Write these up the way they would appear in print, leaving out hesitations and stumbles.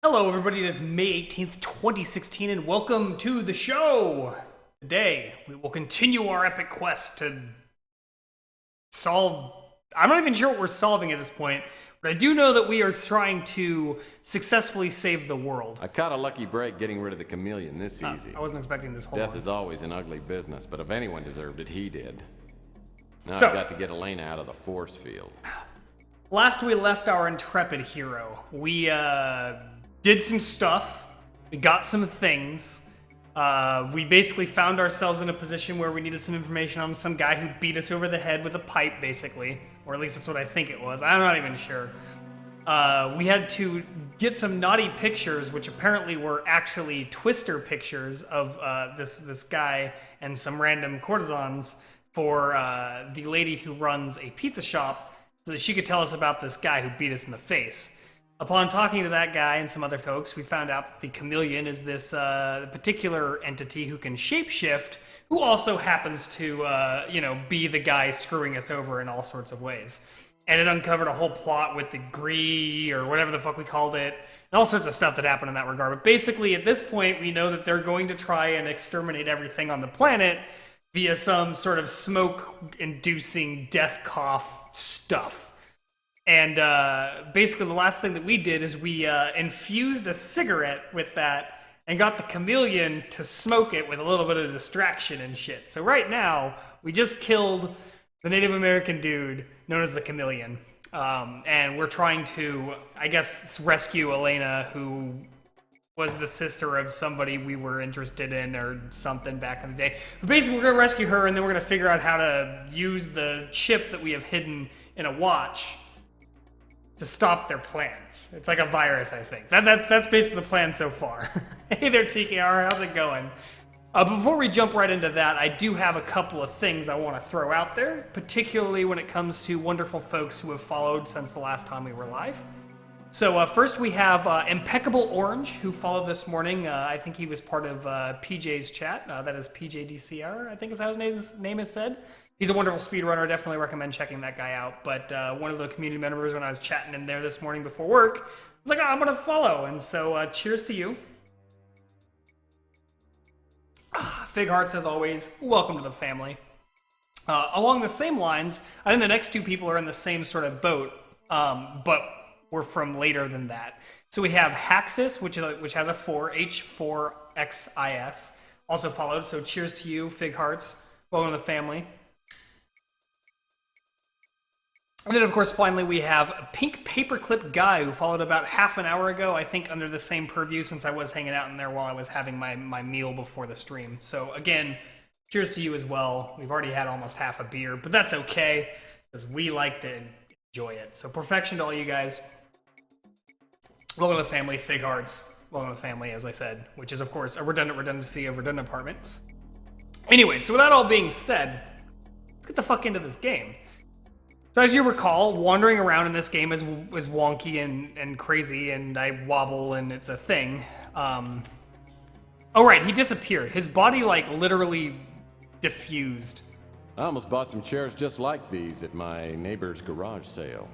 Hello, everybody. It is May 18th, 2016, and welcome to the show. Today, we will continue our epic quest to solve. I'm not even sure what we're solving at this point, but I do know that we are trying to successfully save the world. I caught a lucky break getting rid of the chameleon this easy. I wasn't expecting this whole Death one. is always an ugly business, but if anyone deserved it, he did. Now So- I've got to get Elena out of the force field. Last we left our intrepid hero, we did some stuff. We got some things. We basically found ourselves in a position where we needed some information on some guy who beat us over the head with a pipe, basically. Or at least that's what I think it was. I'm not even sure. We had to get some naughty pictures, which apparently were actually Twister pictures of this guy and some random courtesans for the lady who runs a pizza shop, so that she could tell us about this guy who beat us in the face. Upon talking to that guy and some other folks, we found out that the chameleon is this particular entity who can shapeshift, who also happens to, be the guy screwing us over in all sorts of ways. And it uncovered a whole plot with the Gree, or whatever the fuck we called it, and all sorts of stuff that happened in that regard. But basically, at this point, we know that they're going to try and exterminate everything on the planet via some sort of smoke-inducing death cough stuff. And basically the last thing that we did is we infused a cigarette with that and got the chameleon to smoke it with a little bit of distraction and shit. So right now, we just killed the Native American dude known as the chameleon. And we're trying to, I guess, rescue Elena, who was the sister of somebody we were interested in or something back in the day. But basically, we're going to rescue her, and then we're going to figure out how to use the chip that we have hidden in a watch to stop their plans. It's like a virus, I think. That's basically the plan so far. Hey there, TKR. How's it going? Before we jump right into that, I do have a couple of things I want to throw out there, particularly when it comes to wonderful folks who have followed since the last time we were live. So first we have Impeccable Orange, who followed this morning. I think he was part of PJ's chat. That is PJDCR, I think is how his name is said. He's a wonderful speedrunner. Definitely recommend checking that guy out. But one of the community members, when I was chatting in there this morning before work, was like, I'm going to follow. And so cheers to you. Fig Hearts, as always, welcome to the family. Along the same lines, I think the next two people are in the same sort of boat, but we're from later than that. So we have Haxis, which has a 4, H4XIS, also followed. So cheers to you, Fig Hearts. Welcome to the family. And then, of course, finally, we have a Pink Paperclip Guy, who followed about half an hour ago, I think under the same purview, since I was hanging out in there while I was having my meal before the stream. So, again, cheers to you as well. We've already had almost half a beer, but that's okay, because we like to enjoy it. So, perfection to all you guys. Welcome to the family, Fig Hearts. Welcome to the family, as I said, which is, of course, a redundancy of redundant apartments. Anyway, so with that all being said, let's get the fuck into this game. So as you recall, wandering around in this game is wonky and crazy, and I wobble, and it's a thing. Oh right, he disappeared. His body, like, literally diffused. I almost bought some chairs just like these at my neighbor's garage sale.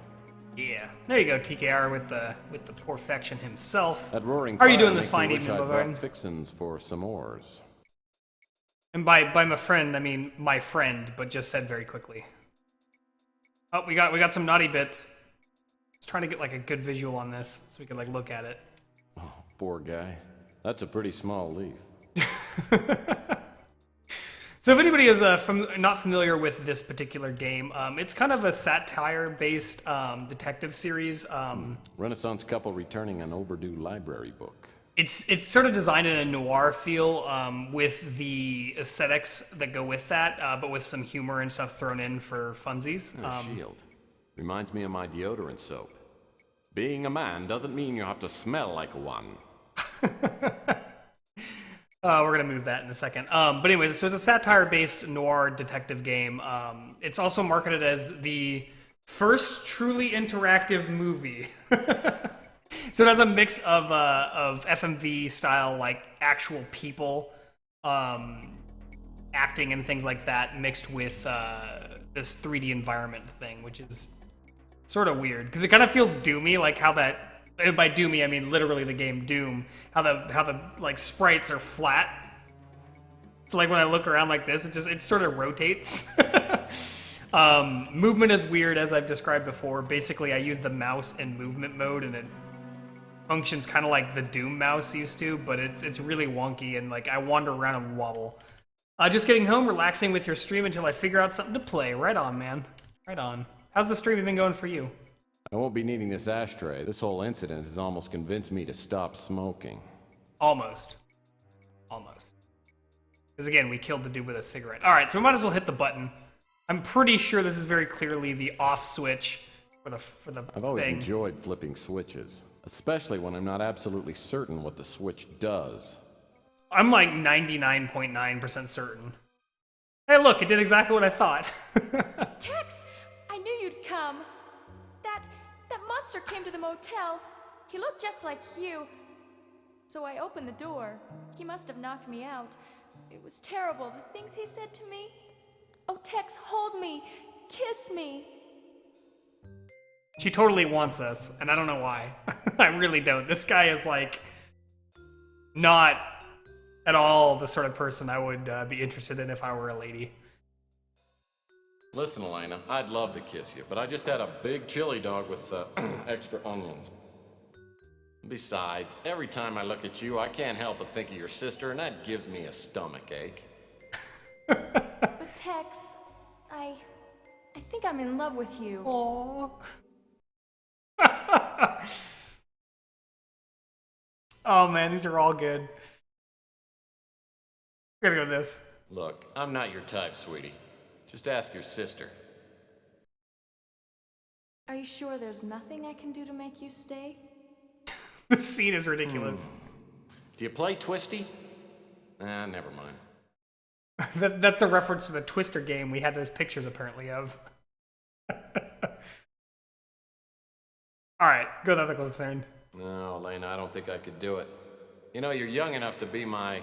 Yeah, there you go, TKR with the perfection himself. At Roaring How are you Fire doing this make me fine wish evening, I'd Bavarian? brought fixins for s'mores. And by my friend, I mean my friend, but just said very quickly. Oh, we got some naughty bits. Let's try to get like a good visual on this so we can like look at it. Oh, poor guy. That's a pretty small leaf. So if anybody is not familiar with this particular game, it's kind of a satire-based detective series. Renaissance couple returning an overdue library book. It's sort of designed in a noir feel with the aesthetics that go with that, but with some humor and stuff thrown in for funsies. A shield. Reminds me of my deodorant soap. Being a man doesn't mean you have to smell like one. We're gonna move that in a second. But anyways, so it's a satire-based noir detective game. It's also marketed as the first truly interactive movie. So it has a mix of FMV style, like actual people acting and things like that, mixed with this 3D environment thing, which is sort of weird because it kind of feels doomy, like how that And by doomy, I mean literally the game Doom. How the like sprites are flat. So like when I look around like this, it sort of rotates. Movement is weird, as I've described before. Basically, I use the mouse in movement mode, and it functions kind of like the Doom mouse used to, but it's really wonky, and like I wander around and wobble. Just getting home, relaxing with your stream until I figure out something to play. Right on, man. Right on. How's the stream been going for you? I won't be needing this ashtray. This whole incident has almost convinced me to stop smoking. Almost. Because again, we killed the dude with a cigarette. All right, so we might as well hit the button. I'm pretty sure this is very clearly the off switch for the I've always thing. enjoyed flipping switches, especially when I'm not absolutely certain what the switch does. I'm like 99.9% certain. Hey, look, it did exactly what I thought. Tex, I knew you'd come. That monster came to the motel. He looked just like you. So I opened the door. He must have knocked me out. It was terrible, the things he said to me. Oh, Tex, hold me. Kiss me. She totally wants us, and I don't know why. I really don't. This guy is like not at all the sort of person I would be interested in if I were a lady. Listen, Elena, I'd love to kiss you, but I just had a big chili dog with extra onions. Besides, every time I look at you, I can't help but think of your sister, and that gives me a stomach ache. But Tex, I think I'm in love with you. Aww. Oh man, these are all good. We're gonna go with this. Look, I'm not your type, sweetie. Just ask your sister. Are you sure there's nothing I can do to make you stay? This scene is ridiculous. Do you play Twisty? Never mind. That's a reference to the Twister game we had those pictures apparently of. Alright, go with other concern. No, Elena, I don't think I could do it. You know, you're young enough to be my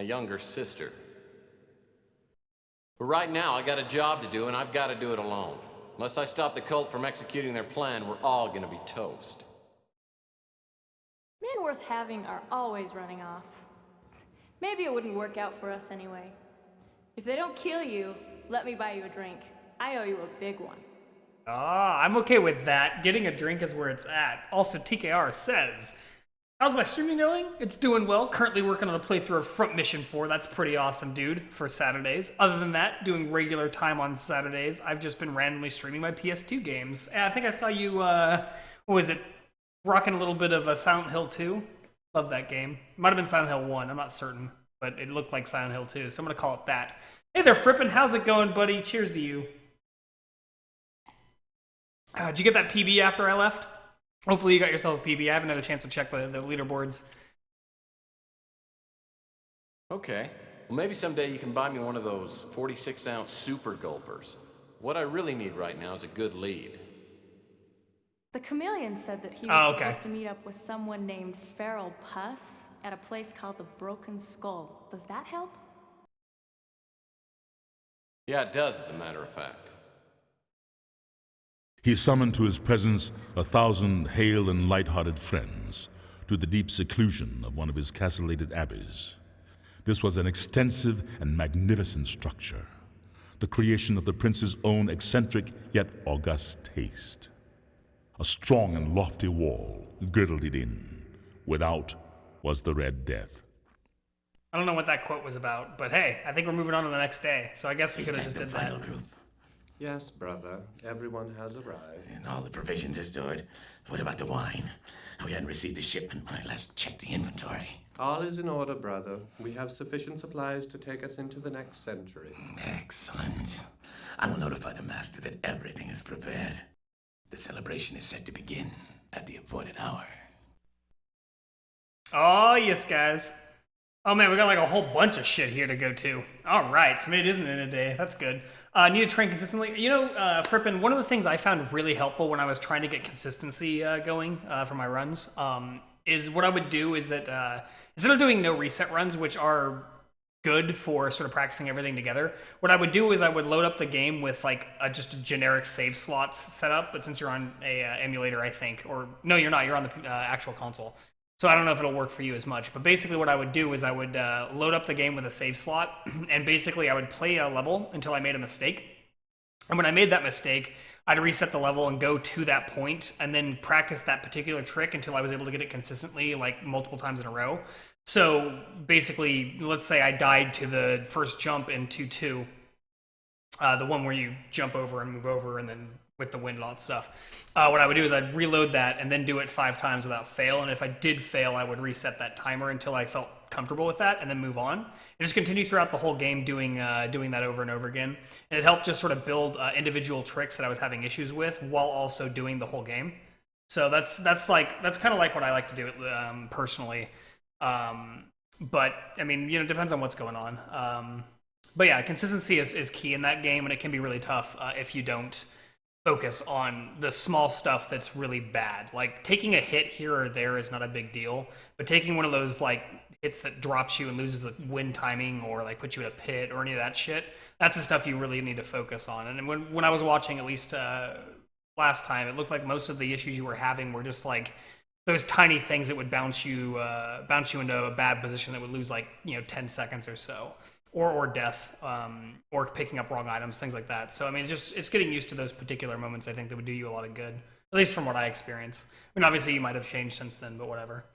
younger sister. But right now, I got a job to do, and I've got to do it alone. Unless I stop the cult from executing their plan, we're all gonna be toast. Men worth having are always running off. Maybe it wouldn't work out for us anyway. If they don't kill you, let me buy you a drink. I owe you a big one. Ah, I'm okay with that. Getting a drink is where it's at. Also, TKR says, how's my streaming going? It's doing well. Currently working on a playthrough of Front Mission 4. That's pretty awesome, dude, for Saturdays. Other than that, doing regular time on Saturdays. I've just been randomly streaming my PS2 games. And I think I saw you, what was it? Rocking a little bit of Silent Hill 2. Love that game. Might have been Silent Hill 1. I'm not certain. But it looked like Silent Hill 2, so I'm going to call it that. Hey there, Frippin'. How's it going, buddy? Cheers to you. Did you get that PB after I left? Hopefully you got yourself a PB. I haven't had a chance to check the leaderboards. Okay. Well, maybe someday you can buy me one of those 46-ounce super gulpers. What I really need right now is a good lead. The Chameleon said that he was okay. supposed to meet up with someone named Feral Puss at a place called the Broken Skull. Does that help? Yeah, it does, as a matter of fact. He summoned to his presence 1,000 hale and light-hearted friends to the deep seclusion of one of his castellated abbeys. This was an extensive and magnificent structure, the creation of the prince's own eccentric yet august taste. A strong and lofty wall girdled it in. Without was the Red Death. I don't know what that quote was about, but hey, I think we're moving on to the next day, so I guess we could have just did that. Final group. Yes, brother. Everyone has arrived. And all the provisions are stored. What about the wine? We hadn't received the shipment when I last checked the inventory. All is in order, brother. We have sufficient supplies to take us into the next century. Excellent. I will notify the master that everything is prepared. The celebration is set to begin at the appointed hour. Oh, yes, guys. Oh, man, we got like a whole bunch of shit here to go to. All right, so maybe it isn't in a day. That's good. Need to train consistently. You know, Frippin', one of the things I found really helpful when I was trying to get consistency going for my runs is what I would do is that instead of doing no reset runs, which are good for sort of practicing everything together. What I would do is I would load up the game with like just a generic save slots set up, but since you're on a emulator, I think, or no, you're not, you're on the actual console. So I don't know if it'll work for you as much, but basically what I would do is I would load up the game with a save slot, and basically I would play a level until I made a mistake. And when I made that mistake, I'd reset the level and go to that point and then practice that particular trick until I was able to get it consistently, like multiple times in a row. So basically, let's say I died to the first jump in 2-2, the one where you jump over and move over and then with the wind and all that stuff. What I would do is I'd reload that and then do it 5 times without fail. And if I did fail, I would reset that timer until I felt comfortable with that and then move on. And just continue throughout the whole game doing that over and over again. And it helped just sort of build individual tricks that I was having issues with while also doing the whole game. So that's kind of like what I like to do personally. But I mean, it depends on what's going on. But yeah, consistency is key in that game, and it can be really tough if you don't focus on the small stuff that's really bad. Like taking a hit here or there is not a big deal, but taking one of those like hits that drops you and loses the wind timing or like puts you in a pit or any of that shit, that's the stuff you really need to focus on. And when I was watching, at least last time, it looked like most of the issues you were having were just like those tiny things that would bounce you into a bad position that would lose like 10 seconds or so. Or death, or picking up wrong items, things like that. So I mean, it's getting used to those particular moments. I think that would do you a lot of good, at least from what I experience. I mean, obviously you might have changed since then, but whatever.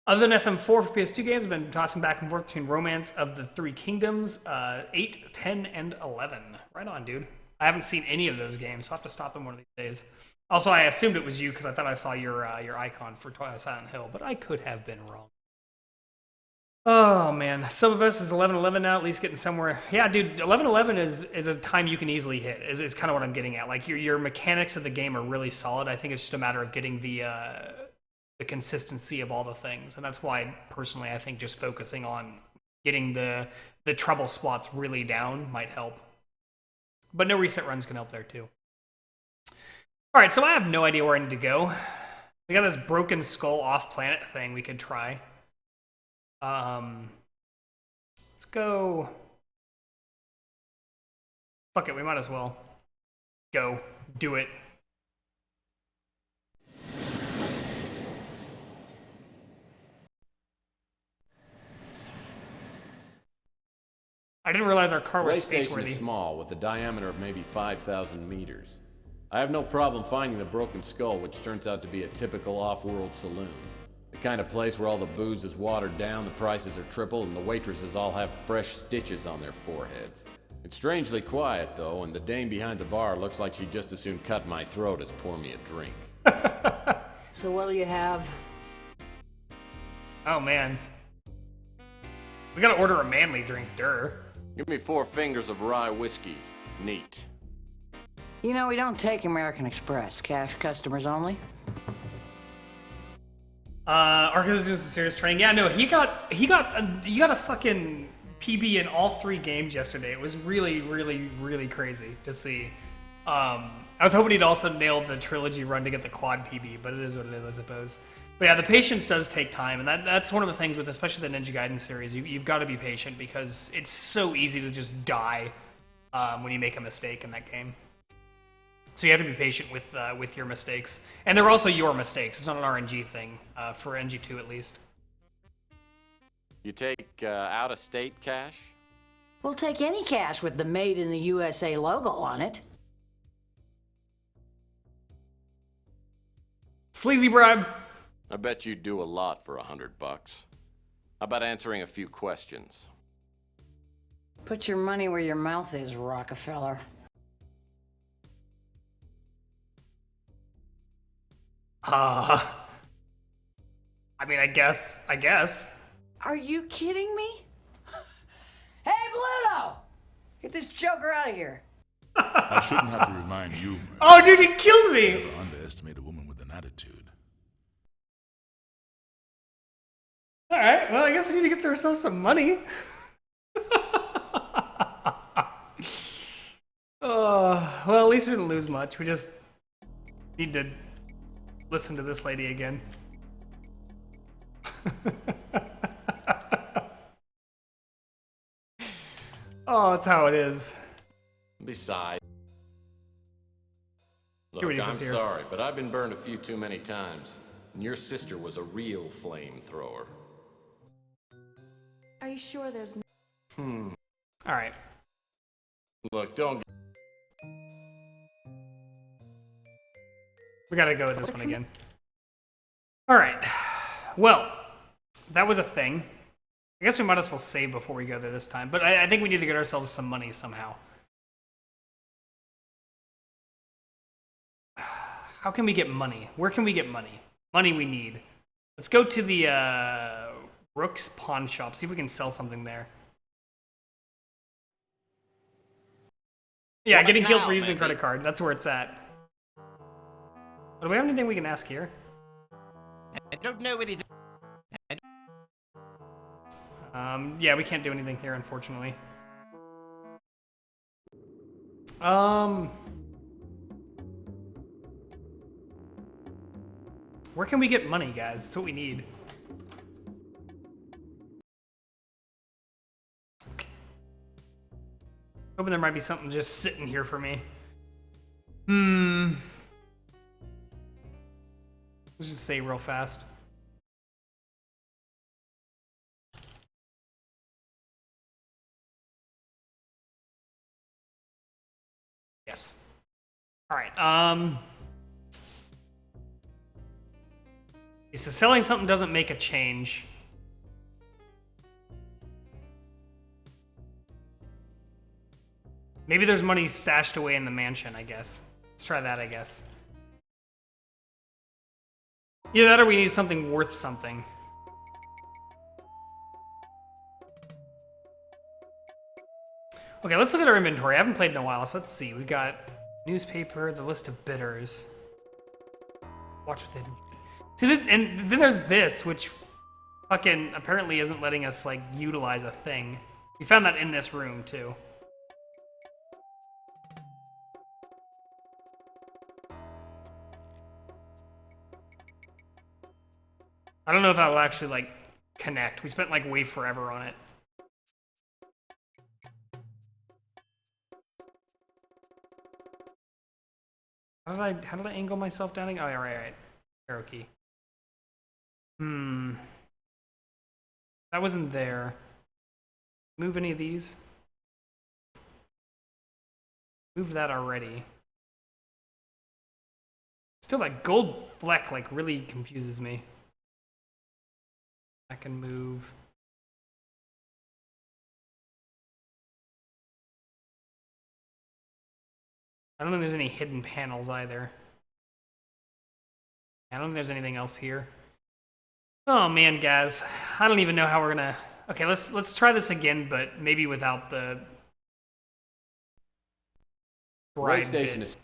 Other than FM4 for PS2 games, I've been tossing back and forth between Romance of the Three Kingdoms, 8, 10, and 11. Right on, dude. I haven't seen any of those games, so I'll have to stop them one of these days. Also, I assumed it was you because I thought I saw your icon for Silent Hill, but I could have been wrong. Oh man, some of us is 11-11 now, at least getting somewhere. Yeah, dude, 11-11 is a time you can easily hit. Is kind of what I'm getting at. Like your mechanics of the game are really solid. I think it's just a matter of getting the consistency of all the things, and that's why personally I think just focusing on getting the trouble spots really down might help. But no reset runs can help there too. All right, so I have no idea where I need to go. We got this broken skull off planet thing we could try. Let's go. Fuck it, we might as well. Go. Do it. I didn't realize our car was Space station space-worthy. is small, with a diameter of maybe 5,000 meters. I have no problem finding the broken skull, which turns out to be a typical off-world saloon. The kind of place where all the booze is watered down, the prices are triple, and the waitresses all have fresh stitches on their foreheads. It's strangely quiet, though, and the dame behind the bar looks like she'd just as soon cut my throat as pour me a drink. So what'll you have? Oh, man. We gotta order a manly drink, Give me 4 fingers of rye whiskey. Neat. You know, we don't take American Express. Cash customers only. Arcus is doing some serious training. Yeah, no, he got a fucking PB in all 3 games yesterday. It was really, really, really crazy to see. I was hoping he'd also nailed the trilogy run to get the quad PB, but it is what it is, I suppose. But yeah, the patience does take time, and that's one of the things with especially the Ninja Gaiden series. You've got to be patient because it's so easy to just die when you make a mistake in that game. So you have to be patient with your mistakes, and they're also your mistakes. It's not an RNG thing for NG2 at least. You take out-of-state cash? We'll take any cash with the Made in the USA logo on it. Sleazy bribe. I bet you'd do a lot for $100. How about answering a few questions? Put your money where your mouth is, Rockefeller. I mean, I guess. Are you kidding me? Hey, Bluto! Get this joker out of here. I shouldn't have to remind you. Oh, dude, he killed me! Never underestimate a woman with an attitude. Alright, well, I guess we need to get ourselves some money. Well, at least we didn't lose much. We just need to listen to this lady again. Oh, that's how it is. Besides, Hear what look, he I'm says here. sorry, but I've been burned a few too many times. And your sister was a real flamethrower. Are you sure there's All right. Look, don't. We gotta go with this one again. All right. Well, that was a thing. I guess we might as well save before we go there this time. But I think we need to get ourselves some money somehow. How can we get money? Where can we get money? Money we need. Let's go to the Rook's pawn shop. See if we can sell something there. Yeah, What getting killed now, for using a baby? credit card. That's where it's at. Do we have anything we can ask here? I don't know anything. Yeah, we can't do anything here, unfortunately. Where can we get money, guys? That's what we need. Hoping there might be something just sitting here for me. Let's just say real fast. Yes. All right. So selling something doesn't make a change. Maybe there's money stashed away in the mansion, I guess. Let's try that, I guess. Either that or we need something worth something. Okay, let's look at our inventory. I haven't played in a while, so let's see. We got newspaper, the list of bidders. Watch with it. See, and then there's this, which fucking apparently isn't letting us, like, utilize a thing. We found that in this room, too. I don't know if that'll actually, like, connect. We spent, like, way forever on it. How did I angle myself down? Oh, yeah, right. Arrow key. That wasn't there. Move any of these? Move that already. Still, that gold fleck, like, really confuses me. I can move. I don't think there's any hidden panels either. I don't think there's anything else here. Oh man, guys, I don't even know how we're gonna. Okay, let's try this again, but maybe without the bride PlayStation bit. is.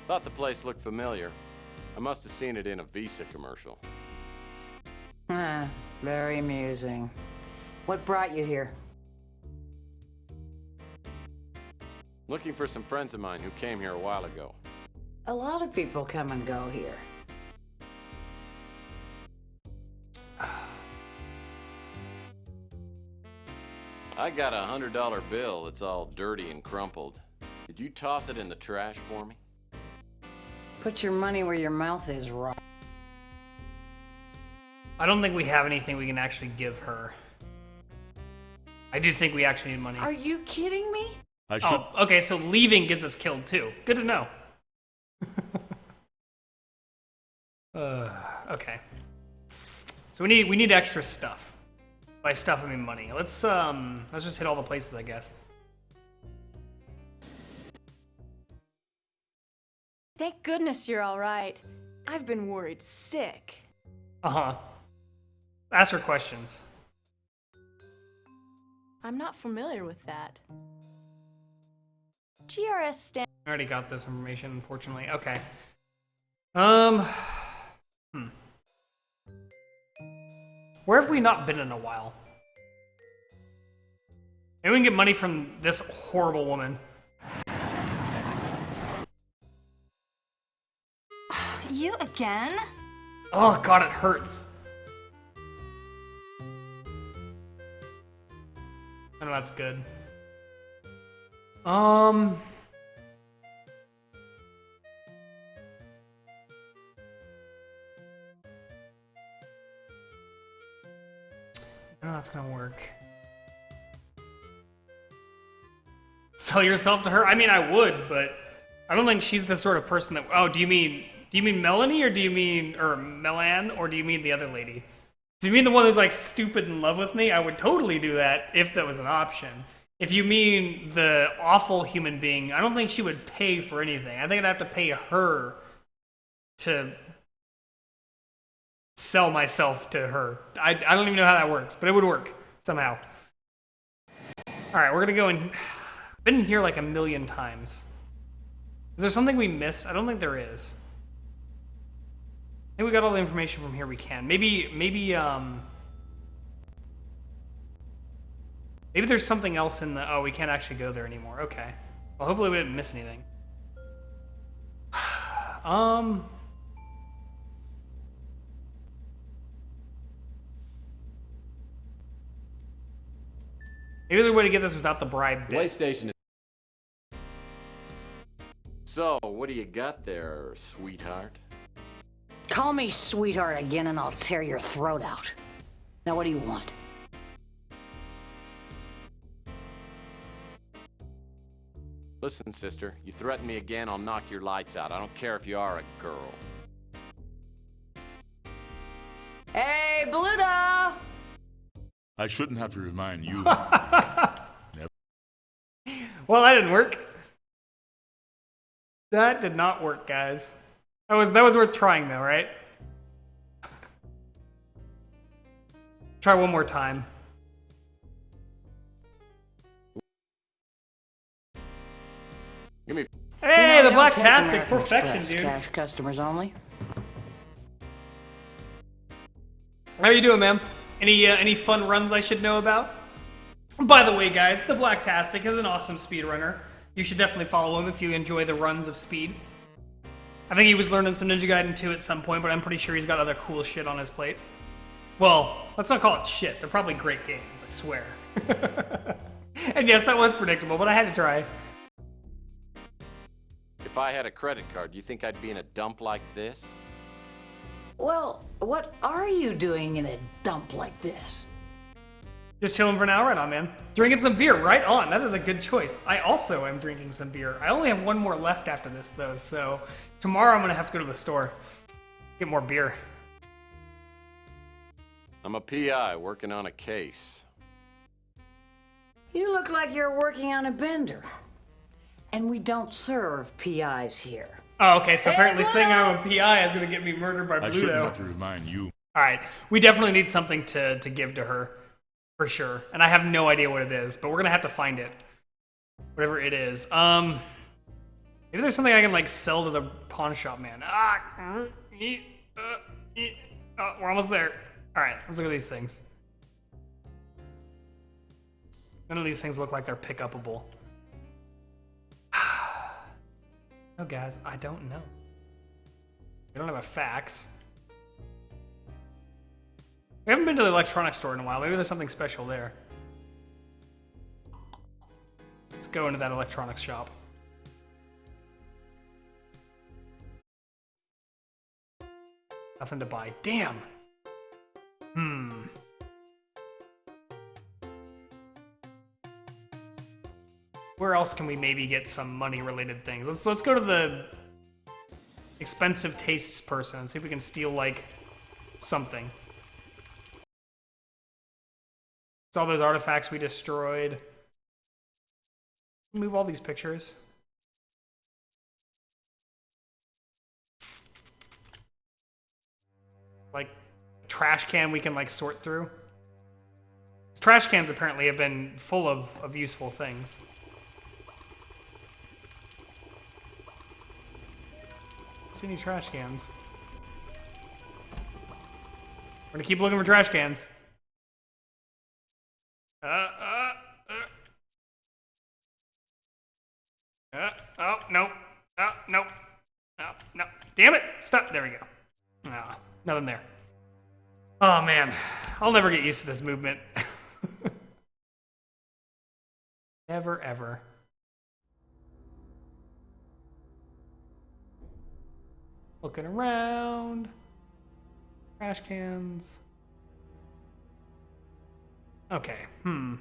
Thought the place looked familiar. I must have seen it in a Visa commercial. Ah, very amusing. What brought you here? Looking for some friends of mine who came here a while ago. A lot of people come and go here. I got a $100 bill that's all dirty and crumpled. Could you toss it in the trash for me? Put your money where your mouth is, Rob. I don't think we have anything we can actually give her. I do think we actually need money. Are you kidding me? I should. Oh, okay, so leaving gets us killed too. Good to know. Okay. So we need extra stuff. By stuff I mean money. Let's just hit all the places, I guess. Thank goodness you're all right. I've been worried sick. Uh-huh. Ask her questions. I'm not familiar with that. GRS stands. I already got this information, unfortunately. Okay. Where have we not been in a while? Maybe we can get money from this horrible woman. You again? Oh god, it hurts. I know that's good. I know that's gonna work. Sell yourself to her? I mean, I would, but I don't think she's the sort of person that. Oh, do you mean Melanie, or do you mean Melan, or do you mean the other lady? Do you mean the one who's like stupid in love with me? I would totally do that if that was an option. If you mean the awful human being, I don't think she would pay for anything. I think I'd have to pay her to sell myself to her. I don't even know how that works, but it would work somehow. All right, we're gonna go in. I've been in here like a million times. Is there something we missed? I don't think there is. I think we got all the information from here we can. Maybe there's something else in the... Oh, we can't actually go there anymore. Okay. Well, hopefully we didn't miss anything. Maybe there's a way to get this without the bribe bit. PlayStation. So, what do you got there, sweetheart? Call me sweetheart again and I'll tear your throat out. Now what do you want? Listen, sister, you threaten me again, I'll knock your lights out. I don't care if you are a girl. Hey, Bluto! I shouldn't have to remind you. Well, that didn't work. That did not work, guys. That was worth trying, though, right? Try one more time. Give me. Hey, You know, the I don't Black take Tastic, American perfection, Express, dude. Cash customers only. How you doing, ma'am? Any fun runs I should know about? By the way, guys, the Black Tastic is an awesome speedrunner. You should definitely follow him if you enjoy the runs of speed. I think he was learning some Ninja Gaiden 2 at some point, but I'm pretty sure he's got other cool shit on his plate. Well, let's not call it shit. They're probably great games, I swear. And yes, that was predictable, but I had to try. If I had a credit card, do you think I'd be in a dump like this? Well, what are you doing in a dump like this? Just chilling for now, right on, man. Drinking some beer, right on. That is a good choice. I also am drinking some beer. I only have one more left after this, though, so tomorrow I'm gonna have to go to the store, get more beer. I'm a PI working on a case. You look like you're working on a bender. And we don't serve PIs here. Oh, okay, so apparently Hey, saying I'm a PI is gonna get me murdered by I shouldn't Bluto. have to remind you. Alright, we definitely need something to give to her, for sure. And I have no idea what it is, but we're gonna have to find it. Whatever it is. Maybe there's something I can, like, sell to the pawn shop, man. We're almost there. Alright, let's look at these things. None of these things look like they're pick-upable. No, guys, I don't know. We don't have a fax. We haven't been to the electronics store in a while. Maybe there's something special there. Let's go into that electronics shop. Nothing to buy. Damn. Where else can we maybe get some money-related things? Let's go to the expensive tastes person and see if we can steal, like, something. It's all those artifacts we destroyed. Move all these pictures. Like, trash can we can, like, sort through. These trash cans apparently have been full of useful things. See any trash cans? We're gonna keep looking for trash cans. Oh, nope. Oh, nope. Oh, no. Damn it! Stop. There we go. No, nothing there. Oh, man. I'll never get used to this movement. Never, ever. Looking around. Trash cans. Okay, I mean,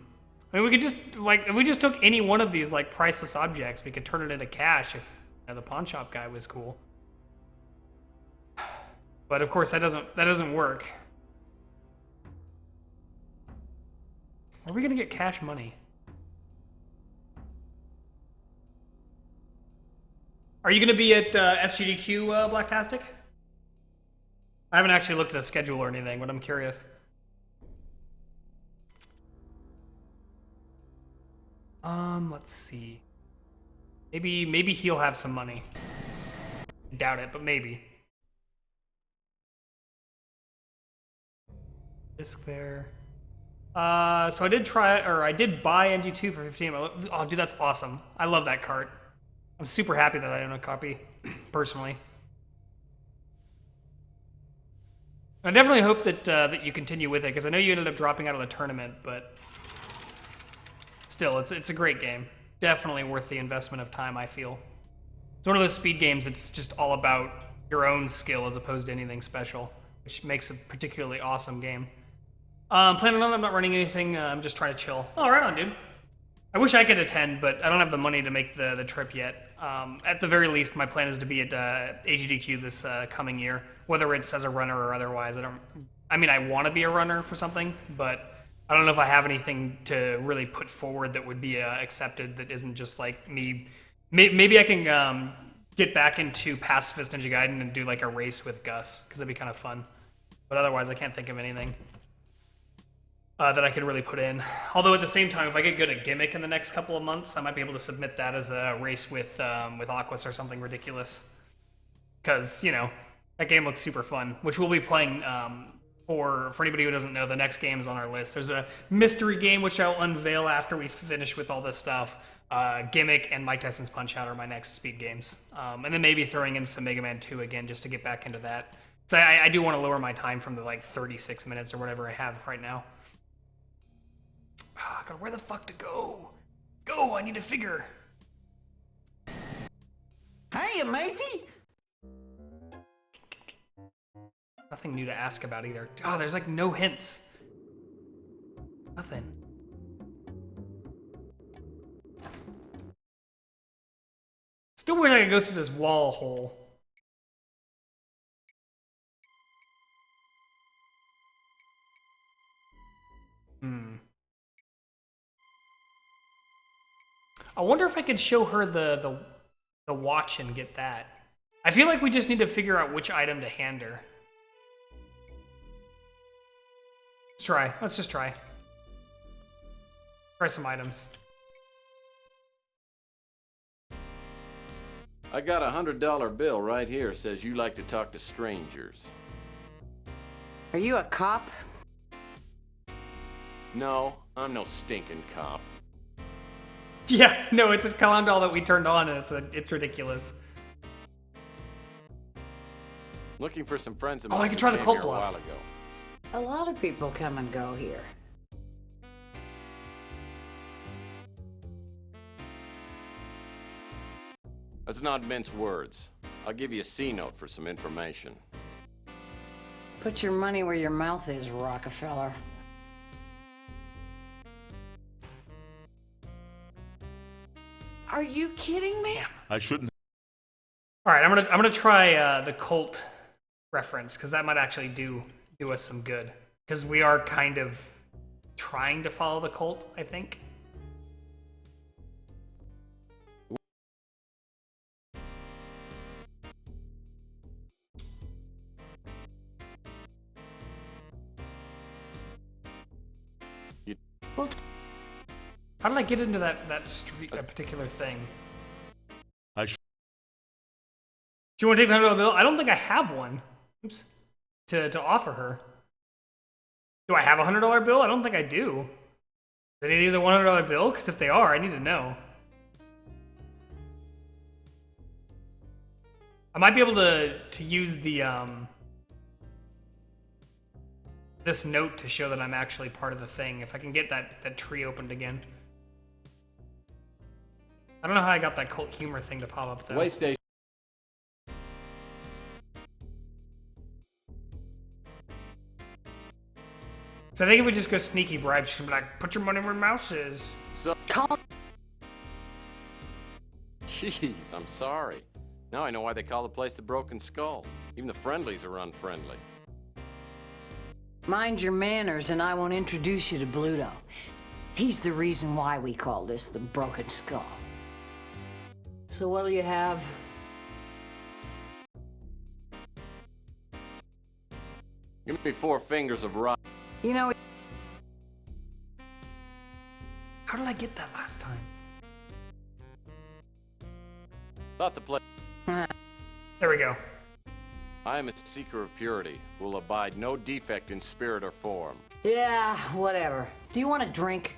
we could just, like, if we just took any one of these, like, priceless objects, we could turn it into cash if the pawn shop guy was cool. But, of course, that doesn't work. Are we gonna get cash money? Are you gonna be at SGDQ, Blacktastic? I haven't actually looked at the schedule or anything, but I'm curious. Let's see. Maybe he'll have some money. Doubt it, but maybe. Disc there. So I did buy NG2 for 15. Oh, dude, that's awesome. I love that cart. I'm super happy that I own a copy, personally. I definitely hope that that you continue with it, because I know you ended up dropping out of the tournament, but still, it's a great game. Definitely worth the investment of time, I feel. It's one of those speed games that's just all about your own skill as opposed to anything special, which makes a particularly awesome game. Planning on, I'm not running anything, I'm just trying to chill. Oh, right on, dude. I wish I could attend, but I don't have the money to make the trip yet. At the very least, my plan is to be at AGDQ this coming year, whether it's as a runner or otherwise. I mean, I want to be a runner for something, but I don't know if I have anything to really put forward that would be accepted that isn't just like me. Maybe I can get back into Pacifist Ninja Gaiden and do like a race with Gus, because that'd be kind of fun. But otherwise, I can't think of anything that I could really put in. Although at the same time, if I get good at Gimmick in the next couple of months, I might be able to submit that as a race with Aquas or something ridiculous. Because, you know, that game looks super fun, which we'll be playing. For anybody who doesn't know, the next game is on our list. There's a mystery game which I'll unveil after we finish with all this stuff. Gimmick and Mike Tyson's Punch-Out are my next speed games. And then maybe throwing in some Mega Man 2 again just to get back into that. So I do want to lower my time from the like 36 minutes or whatever I have right now. Oh, God, where the fuck to go? Go, I need to figure. Hey, matey. Nothing new to ask about either. Oh, there's like no hints. Nothing. Still wish I could go through this wall hole. I wonder if I could show her the watch and get that. I feel like we just need to figure out which item to hand her. Let's try. Let's just try. Try some items. I got a $100 bill right here. Says you like to talk to strangers. Are you a cop? No, I'm no stinking cop. Yeah, no, it's a calendar that we turned on, and it's ridiculous. Looking for some friends of Oh, mine. I could try who the came cult here bluff. a while ago. A lot of people come and go here. Let's not mince words. I'll give you a C note for some information. Put your money where your mouth is, Rockefeller. Are you kidding me? I shouldn't. All right, I'm gonna try the cult reference, because that might actually do us some good. Because we are kind of trying to follow the cult, I think. How did I get into that street, that particular thing? I Do you want to take the $100 bill? I don't think I have one. Oops. To offer her. Do I have a $100 bill? I don't think I do. Is any of these a $100 bill? Because if they are, I need to know. I might be able to use the this note to show that I'm actually part of the thing. If I can get that tree opened again. I don't know how I got that cult humor thing to pop up though. Way station. So I think if we just go sneaky bribe, she's gonna be like, put your money where mouse is. So. Jeez, I'm sorry. Now I know why they call the place the Broken Skull. Even the friendlies are unfriendly. Mind your manners, and I won't introduce you to Bluto. He's the reason why we call this the Broken Skull. So what'll you have? Give me 4 fingers of rye. You know, How did I get that last time? Thought the place. There we go. I am a seeker of purity, who will abide no defect in spirit or form. yeah, whatever. Do you want a drink?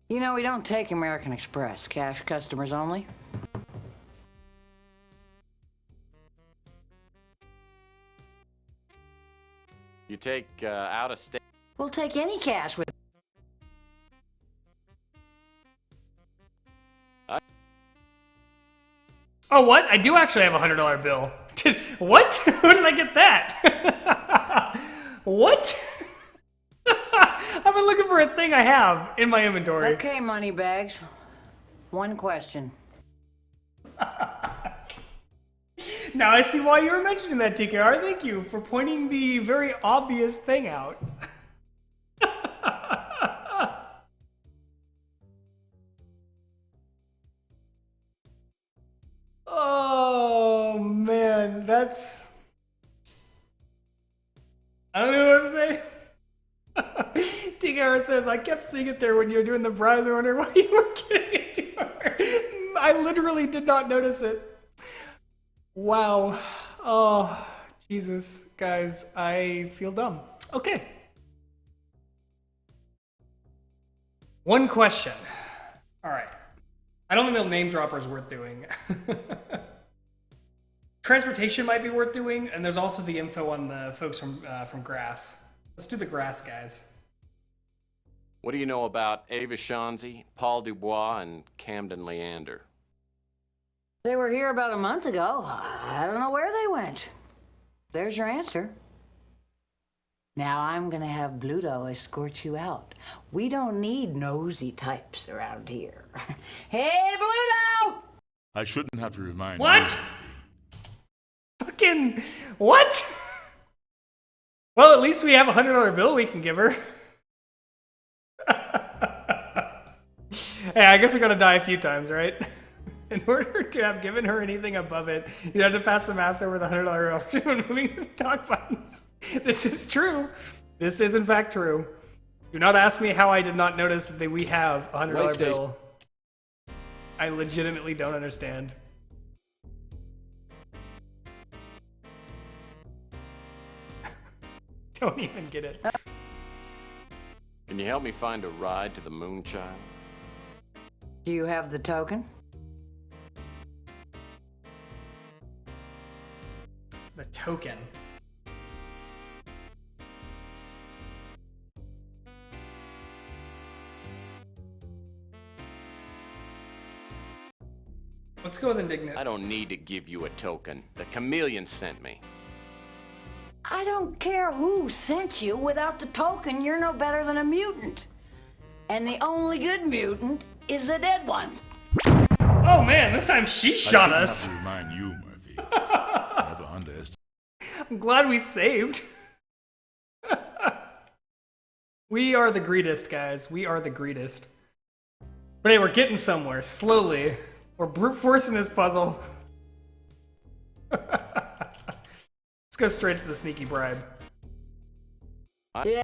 You know, we don't take American Express. Cash customers only. You take out of state. We'll take any cash with. Oh, what? I do actually have a $100 bill. What? Where did I get that? What? I've been looking for a thing I have in my inventory. Okay, moneybags. One question. Now I see why you were mentioning that, TKR. Thank you for pointing the very obvious thing out. Oh, man. That's... I don't know what to say. TKR says, I kept seeing it there when you were doing the browser. I wonder why you were giving it to her. I literally did not notice it. Wow. Oh, Jesus. Guys, I feel dumb. Okay. One question. All right. I don't think the name dropper is worth doing. Transportation might be worth doing, and there's also the info on the folks from Grass. Let's do the Grass guys. What do you know about Ava Shanzi, Paul Dubois, and Camden Leander? They were here about a month ago. I don't know where they went. There's your answer. Now I'm gonna have Bluto escort you out. We don't need nosy types around here. Hey, Bluto! I shouldn't have to remind What? you. Fucking what? Well, at least we have a $100 bill we can give her. Hey, I guess we're gonna die a few times, right? In order to have given her anything above it, you have to pass the master with a $100 option when moving the talk buttons. This is true. This is in fact true. Do not ask me how I did not notice that we have a $100 bill. I legitimately don't understand. Don't even get it. Can you help me find a ride to the Moonchild? Do you have the token? The token. Let's go with indignant. I don't need to give you a token. The chameleon sent me. I don't care who sent you. Without the token, you're no better than a mutant. And the only good mutant is a dead one. Oh man, this time she shot I us. shouldn't have to remind you, Murphy. Never underestimate. I'm glad we saved. We are the greatest, guys. We are the greatest. But hey, we're getting somewhere, slowly. We're brute forcing this puzzle. Let's go straight to the sneaky bribe. Yeah.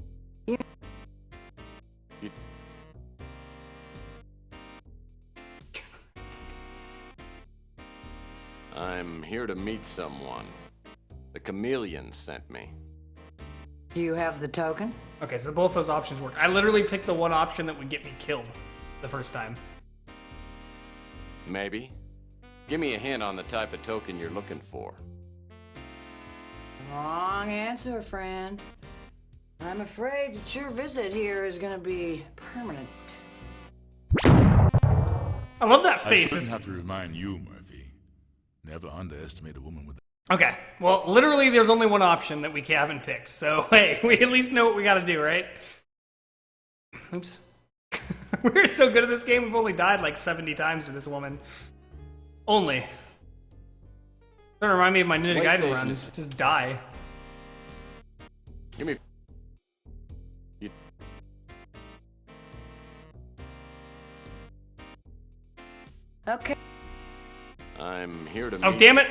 I'm here to meet someone. The chameleon sent me. Do you have the token? Okay, so both those options work. I literally picked the one option that would get me killed the first time. Maybe. Give me a hint on the type of token you're looking for. Wrong answer, friend. I'm afraid that your visit here is gonna be permanent. I love that I face. shouldn't have to remind you, Murphy. Never underestimate a woman with Okay, well, literally, there's only one option that we haven't picked. So, hey, we at least know what we gotta do, right? Oops. We're so good at this game, we've only died like 70 times to this woman. Only. Don't remind me of my Ninja Gaiden PlayStation runs. is- Just die. Give me. You... Okay. I'm here to Oh, meet. damn it!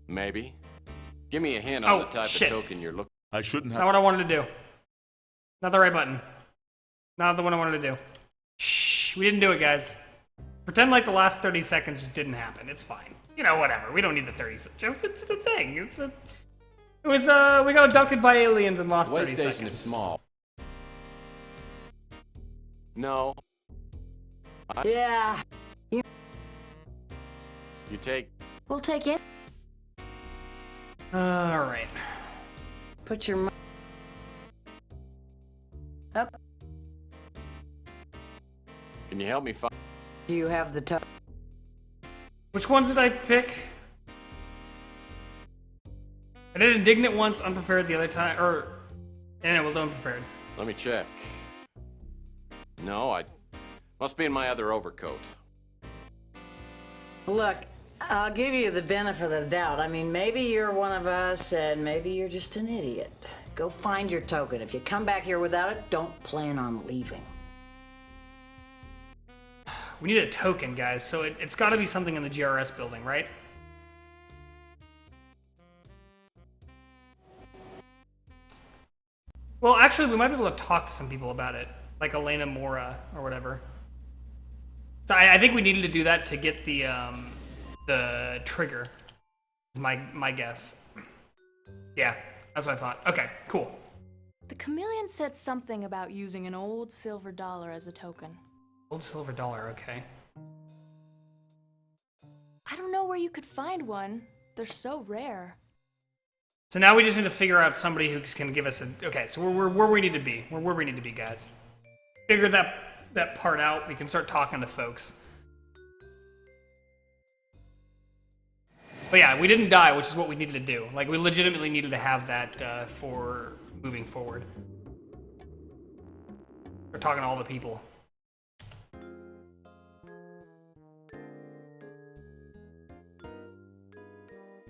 Maybe. Give me a hint on Oh, the type shit. of token you're looking. I shouldn't Not have. what I wanted to do. Not the right button. Not the one I wanted to do. Shh, we didn't do it, guys. Pretend like the last 30 seconds just didn't happen. It's fine. You know, whatever. We don't need the 30 seconds. It's the thing. It was, we got abducted by aliens and lost 30 PlayStation seconds. is small. No. Yeah, You take. we'll take it. Alright. Put your. Okay. Can you help me find? Do you have the token? Which ones did I pick? I did indignant once, unprepared the other time, or... Yeah, we'll do unprepared. Let me check. No, I. Must be in my other overcoat. Look, I'll give you the benefit of the doubt. I mean, maybe you're one of us, and maybe you're just an idiot. Go find your token. If you come back here without it, don't plan on leaving. We need a token, guys, so it's gotta be something in the GRS building, right? Well, actually, we might be able to talk to some people about it, like Elena Mora or whatever. So I think we needed to do that to get the trigger. Is my guess. Yeah, that's what I thought. Okay, cool. The chameleon said something about using an old silver dollar as a token. Old silver dollar, okay. I don't know where you could find one. They're so rare. So now we just need to figure out somebody who can give us a... Okay, so we're where we need to be. We're where we need to be, guys. Figure that part out. We can start talking to folks. But yeah, we didn't die, which is what we needed to do. Like, we legitimately needed to have that for moving forward. We're talking to all the people.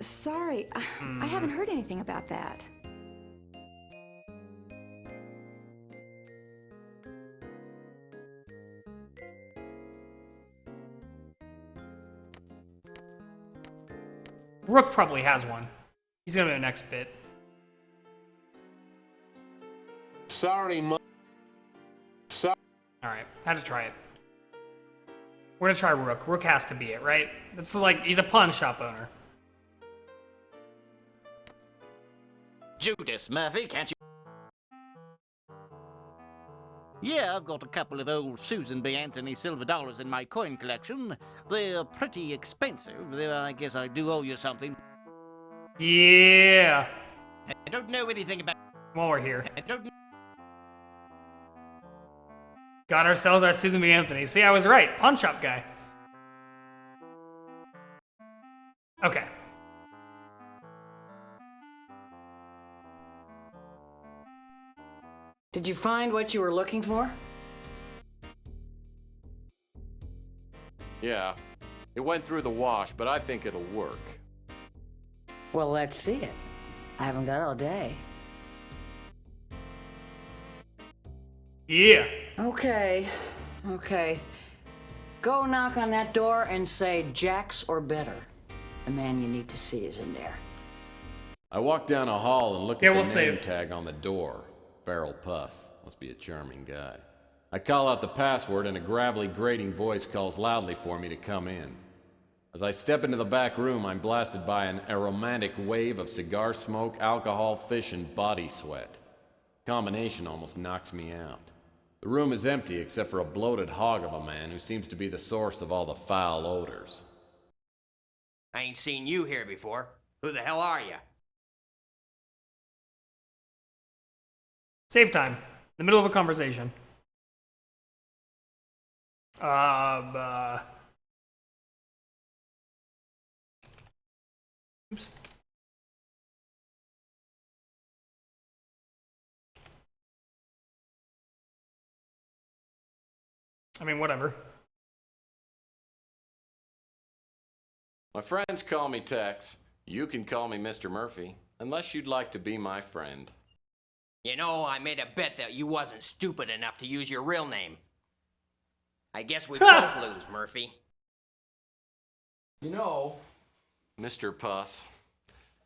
Sorry, I haven't heard anything about that. Rook probably has one. He's gonna be the next bit. Sorry, Alright, had to try it. We're gonna try Rook. Rook has to be it, right? That's like, he's a pawn shop owner. Judas, Murphy, can't you? Yeah, I've got a couple of old Susan B. Anthony silver dollars in my coin collection. They're pretty expensive. I guess I do owe you something. Yeah! I don't know anything about... While we're here. I don't... Got ourselves our Susan B. Anthony. See, I was right. Pawn shop guy. Okay. Did you find what you were looking for? Yeah. It went through the wash, but I think it'll work. Well, let's see it. I haven't got all day. Yeah. Okay. Go knock on that door and say Jax or better. The man you need to see is in there. I walk down a hall and look Yeah, at the we'll name save. tag on the door. Feral Puff. Must be a charming guy. I call out the password and a gravelly, grating voice calls loudly for me to come in. As I step into the back room, I'm blasted by an aromatic wave of cigar smoke, alcohol, fish, and body sweat. The combination almost knocks me out. The room is empty except for a bloated hog of a man who seems to be the source of all the foul odors. I ain't seen you here before. Who the hell are you? Save time. In the middle of a conversation. Oops. I mean, whatever. My friends call me Tex. You can call me Mr. Murphy, unless you'd like to be my friend. You know, I made a bet that you wasn't stupid enough to use your real name. I guess we both lose, Murphy. You know, Mr. Puss,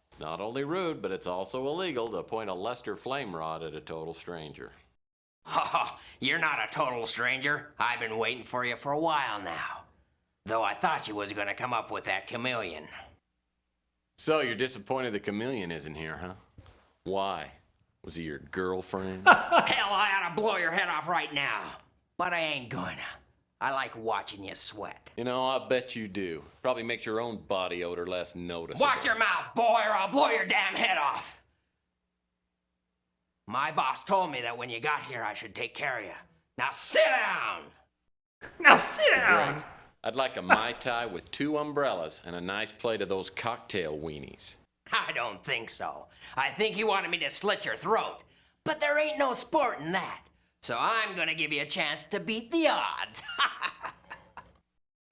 it's not only rude, but it's also illegal to point a Lester flame rod at a total stranger. Oh, you're not a total stranger. I've been waiting for you for a while now. Though I thought you was gonna come up with that chameleon. So you're disappointed the chameleon isn't here, huh? Why? Was he your girlfriend? Hell, I ought to blow your head off right now. But I ain't gonna. I like watching you sweat. You know, I bet you do. Probably makes your own body odor less noticeable. Watch your mouth, boy, or I'll blow your damn head off. My boss told me that when you got here, I should take care of you. Now sit down! Now sit down! Great. I'd like a Mai Tai with 2 umbrellas and a nice plate of those cocktail weenies. I don't think so. I think he wanted me to slit your throat. But there ain't no sport in that. So I'm gonna give you a chance to beat the odds.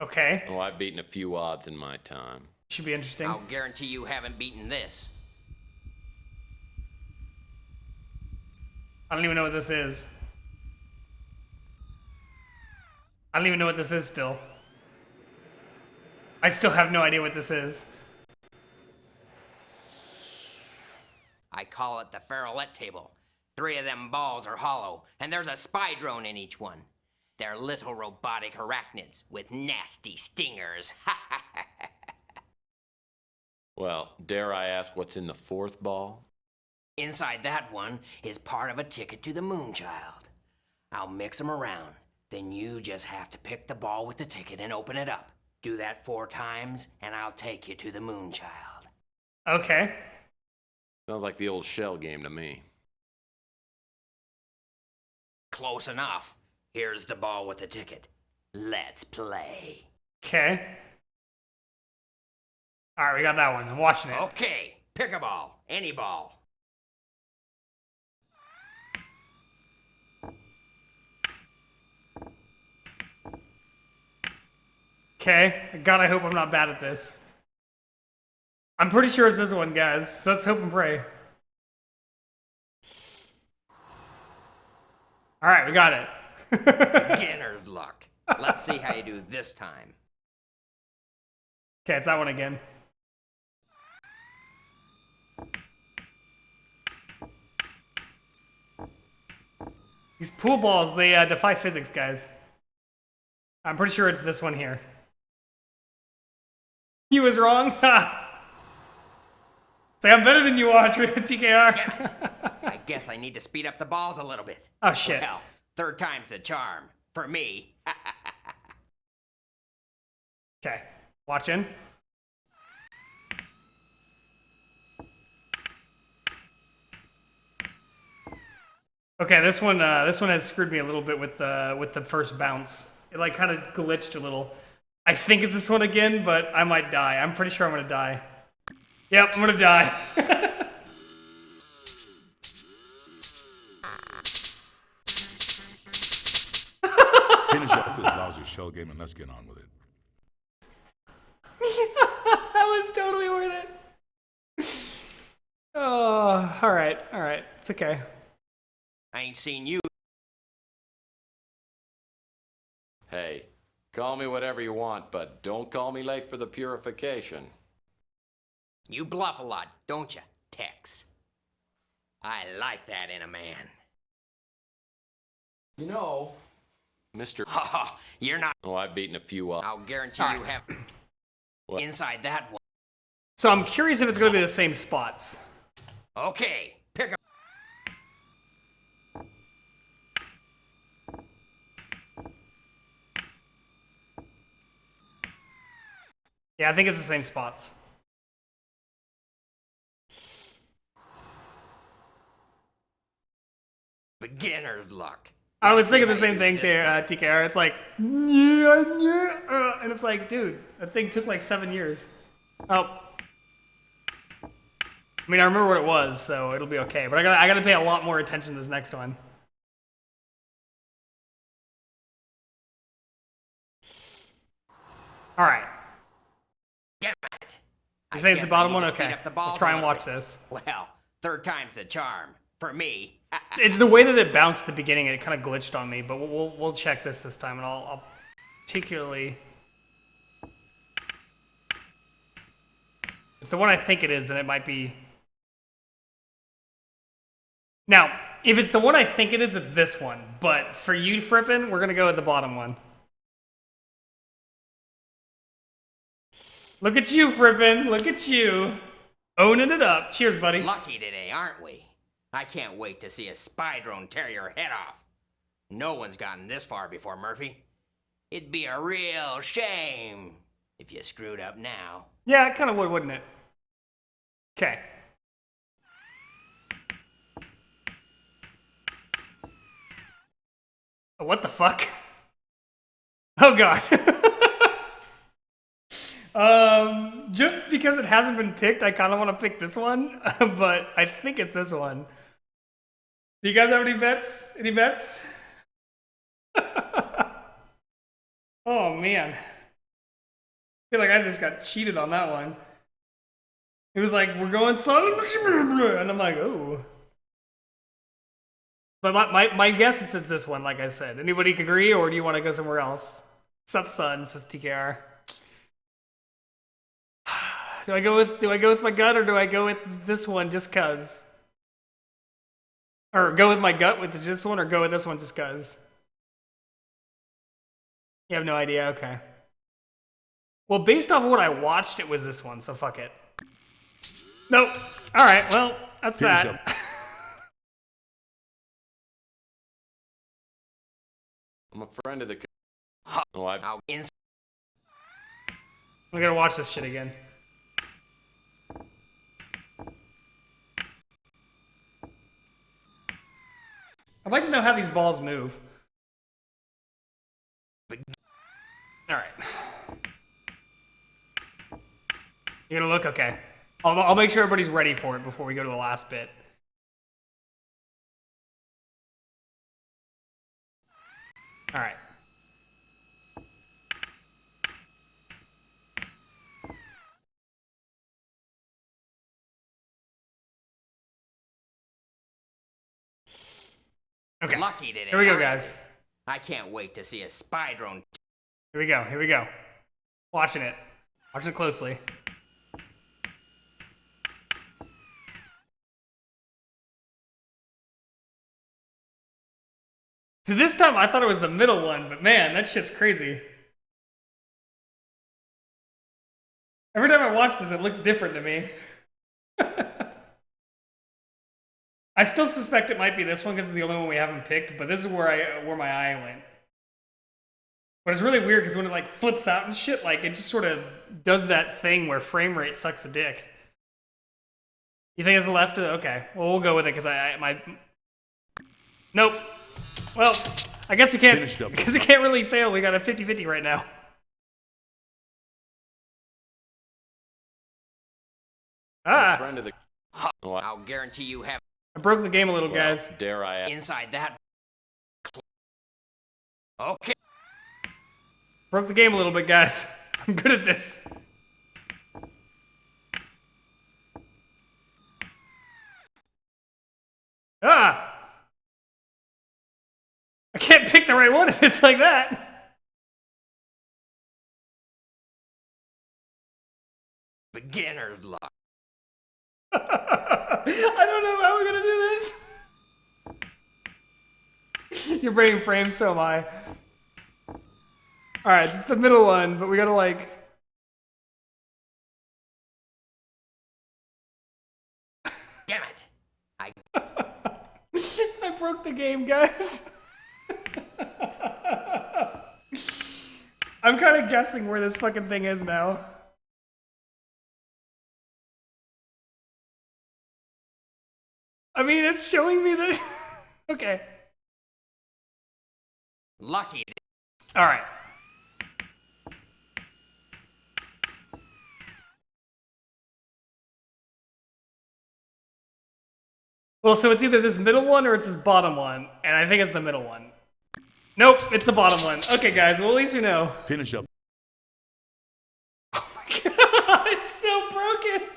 Okay. Oh, I've beaten a few odds in my time. Should be interesting. I'll guarantee you haven't beaten this. I don't even know what this is. I don't even know what this is still. I still have no idea what this is. I call it the Farrellette table. 3 of them balls are hollow, and there's a spy drone in each one. They're little robotic arachnids with nasty stingers. Well, dare I ask what's in the 4th ball? Inside that one is part of a ticket to the Moonchild. I'll mix them around. Then you just have to pick the ball with the ticket and open it up. Do that 4 times, and I'll take you to the Moonchild. Okay. Sounds like the old shell game to me. Close enough. Here's the ball with the ticket. Let's play. Okay. Alright, we got that one. I'm watching it. Okay, pick a ball. Any ball. Okay. God, I hope I'm not bad at this. I'm pretty sure it's this one, guys. So let's hope and pray. Alright, we got it. Beginner's luck. Let's see how you do this time. Okay, it's that one again. These pool balls, they defy physics, guys. I'm pretty sure it's this one here. He was wrong. Say, I'm better than you are, TKR. I guess I need to speed up the balls a little bit. Oh, shit. Well, 3rd time's the charm. For me. Okay, watching. Okay, this one has screwed me a little bit with the first bounce. It like kind of glitched a little. I think it's this one again, but I might die. I'm pretty sure I'm gonna die. Yep, I'm gonna die. Finish up this lousy shell game and let's get on with it. That was totally worth it. Oh, all right. It's okay. I ain't seen you. Hey, call me whatever you want, but don't call me late for the purification. You bluff a lot, don't you, Tex? I like that in a man. You know, Mr. Ha you're not. Oh, I've beaten a few up. I'll guarantee you have. What? Inside that one. So I'm curious if it's gonna be the same spots. Okay, pick a. Yeah, I think it's the same spots. Beginner's luck. I was thinking the same thing, TKR. It's like, and it's like, dude, that thing took like 7 years. Oh. I mean, I remember what it was, so it'll be okay. But I gotta pay a lot more attention to this next one. All right. Damn it! You say it's the guess I bottom need one? to speed Okay. up the ball Let's try and delivery. watch this. Well, third time's the charm for me. It's the way that it bounced at the beginning. It kind of glitched on me, but we'll check this time, and I'll particularly. It's the one I think it is, and it might be. Now, if it's the one I think it is, it's this one. But for you, Frippin, we're gonna go with the bottom one. Look at you, Frippin. Look at you. Owning it up. Cheers, buddy. Lucky today, aren't we? I can't wait to see a spy drone tear your head off. No one's gotten this far before, Murphy. It'd be a real shame if you screwed up now. Yeah, it kind of would, wouldn't it? Okay. What the fuck? Oh god. Just because it hasn't been picked, I kind of want to pick this one, but I think it's this one. Do you guys have any bets? Any bets? Oh man. I feel like I just got cheated on that one. It was like, we're going slow, and I'm like, oh. But my guess is it's this one, like I said. Anybody agree, or do you want to go somewhere else? Sup, son, says TKR. Do I go with my gut, or do I go with this one just cause? Or go with my gut with this one, or go with this one just cause? You have no idea? Okay. Well, based off of what I watched, it was this one, so fuck it. Nope. Alright, well, that's that. I'm a friend of the. Oh, I gotta watch this shit again. I'd like to know how these balls move. Alright. You gonna look? Okay. I'll make sure everybody's ready for it before we go to the last bit. Alright. Okay. Lucky today. Here we go, aren't guys. we? I can't wait to see a spy drone. Here we go. Here we go. Watching it. Watching it closely. So this time I thought it was the middle one, but man, that shit's crazy. Every time I watch this, it looks different to me. I still suspect it might be this one because it's the only one we haven't picked, but this is where my eye went. But it's really weird because when it like flips out and shit, like it just sort of does that thing where frame rate sucks a dick. You think it's the left? Okay, well we'll go with it because Nope. Well, I guess we can't, because we can't really fail. We got a 50-50 right now. Ah! Friend of the. I'll guarantee you have. I broke the game a little, guys. Dare I? Inside that. Okay. Broke the game a little bit, guys. I'm good at this. Ah! I can't pick the right one if it's like that. Beginner's luck. I don't know how we're gonna do this. Your brain frames, so am I. Alright, it's the middle one, but we gotta like... Damn it! I broke the game, guys. I'm kind of guessing where this fucking thing is now. I mean, it's showing me that... Okay. Lucky. All right. Well, so it's either this middle one or it's this bottom one, and I think it's the middle one. Nope, it's the bottom one. Okay, guys, well, at least we know. Finish up. Oh my god, it's so broken.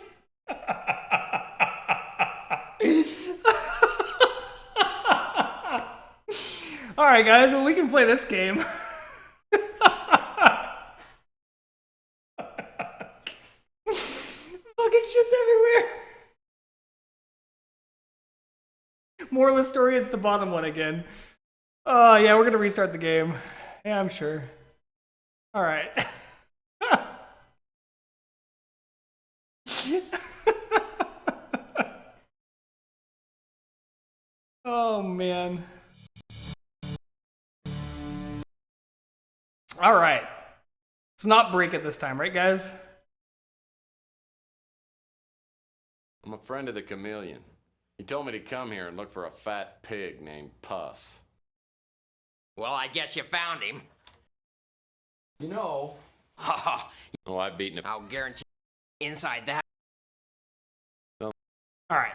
All right, guys, well, we can play this game. Fucking shit's everywhere. Moral of the story is the bottom one again. Oh, yeah, we're gonna restart the game. Yeah, I'm sure. All right. Oh, man. All right. Let's not break it this time, right, guys? I'm a friend of the chameleon. He told me to come here and look for a fat pig named Puss. Well, I guess you found him. You know... Oh, I've beaten him. I'll guarantee inside that. All right.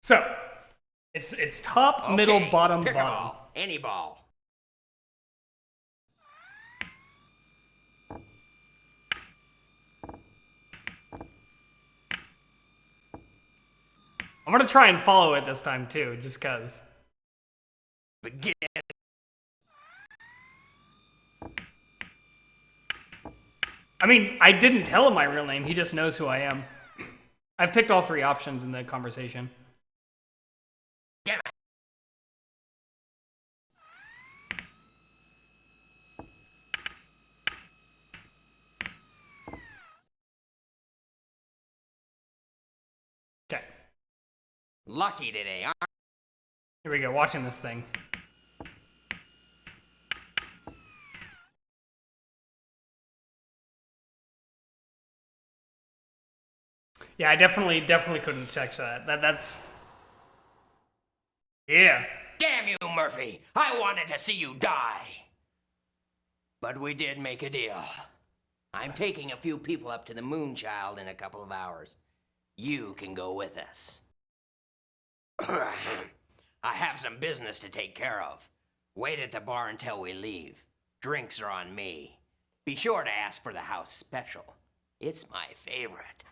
So, it's top, Okay, middle, bottom, pick a bottom. ball. Any ball. I'm gonna try and follow it this time too, just cause. Begin. I mean, I didn't tell him my real name. He just knows who I am. I've picked all three options in the conversation. Damn it. Okay. Lucky today, huh? Here we go, watching this thing. Yeah, I definitely couldn't check that. That's... Yeah. Damn you, Murphy! I wanted to see you die! But we did make a deal. I'm taking a few people up to the Moonchild in a couple of hours. You can go with us. I have some business to take care of. Wait at the bar until we leave. Drinks are on me. Be sure to ask for the house special. It's my favorite.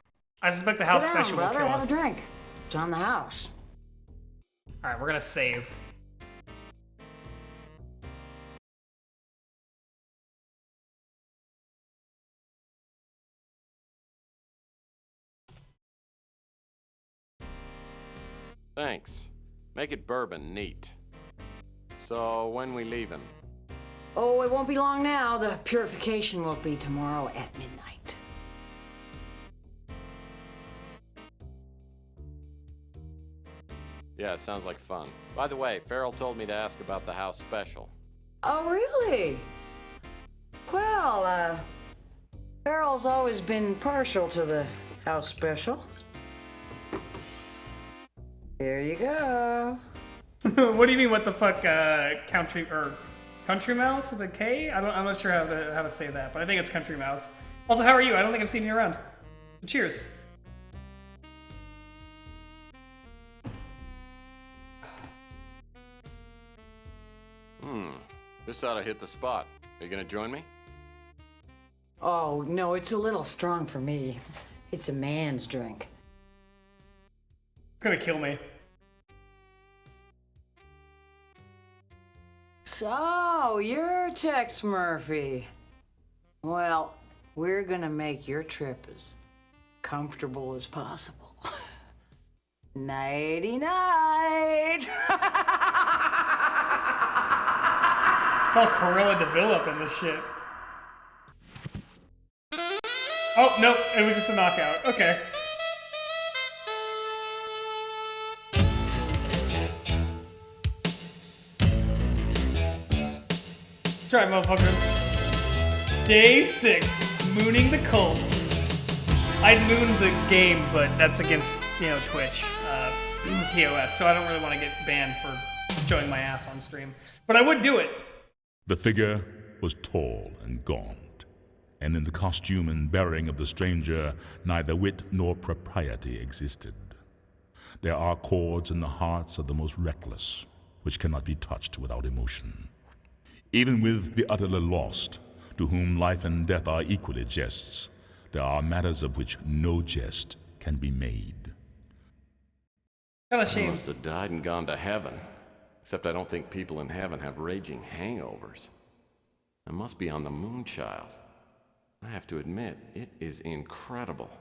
I suspect the house Sit down, special will brother. kill Have us. a drink. It's on the house. All right, we're gonna save. Thanks. Make it bourbon neat. So, when we leaving? Oh, it won't be long now. The purification will be tomorrow at midnight. Yeah, sounds like fun. By the way, Farrell told me to ask about the house special. Oh, really? Well, Farrell's always been partial to the house special. Here you go. What do you mean? What the fuck? Country Mouse with a K? I'm not sure how to say that, but I think it's Country Mouse. Also, how are you? I don't think I've seen you around. So cheers. This ought to hit the spot. Are you gonna join me? Oh, no, it's a little strong for me. It's a man's drink. It's gonna kill me. So, you're Tex Murphy. Well, we're gonna make your trip as comfortable as possible. Nighty-night! It's all Corella Develop in this shit. Oh, nope, it was just a knockout. Okay. That's right, motherfuckers. Day 6, mooning the cult. I'd moon the game, but that's against, Twitch, TOS, so I don't really want to get banned for showing my ass on stream. But I would do it. The figure was tall and gaunt, and in the costume and bearing of the stranger neither wit nor propriety existed. There are chords in the hearts of the most reckless, which cannot be touched without emotion. Even with the utterly lost, to whom life and death are equally jests, there are matters of which no jest can be made. Kind of I shame. must have died and gone to heaven. Except I don't think people in heaven have raging hangovers. I must be on the Moonchild. I have to admit, it is incredible.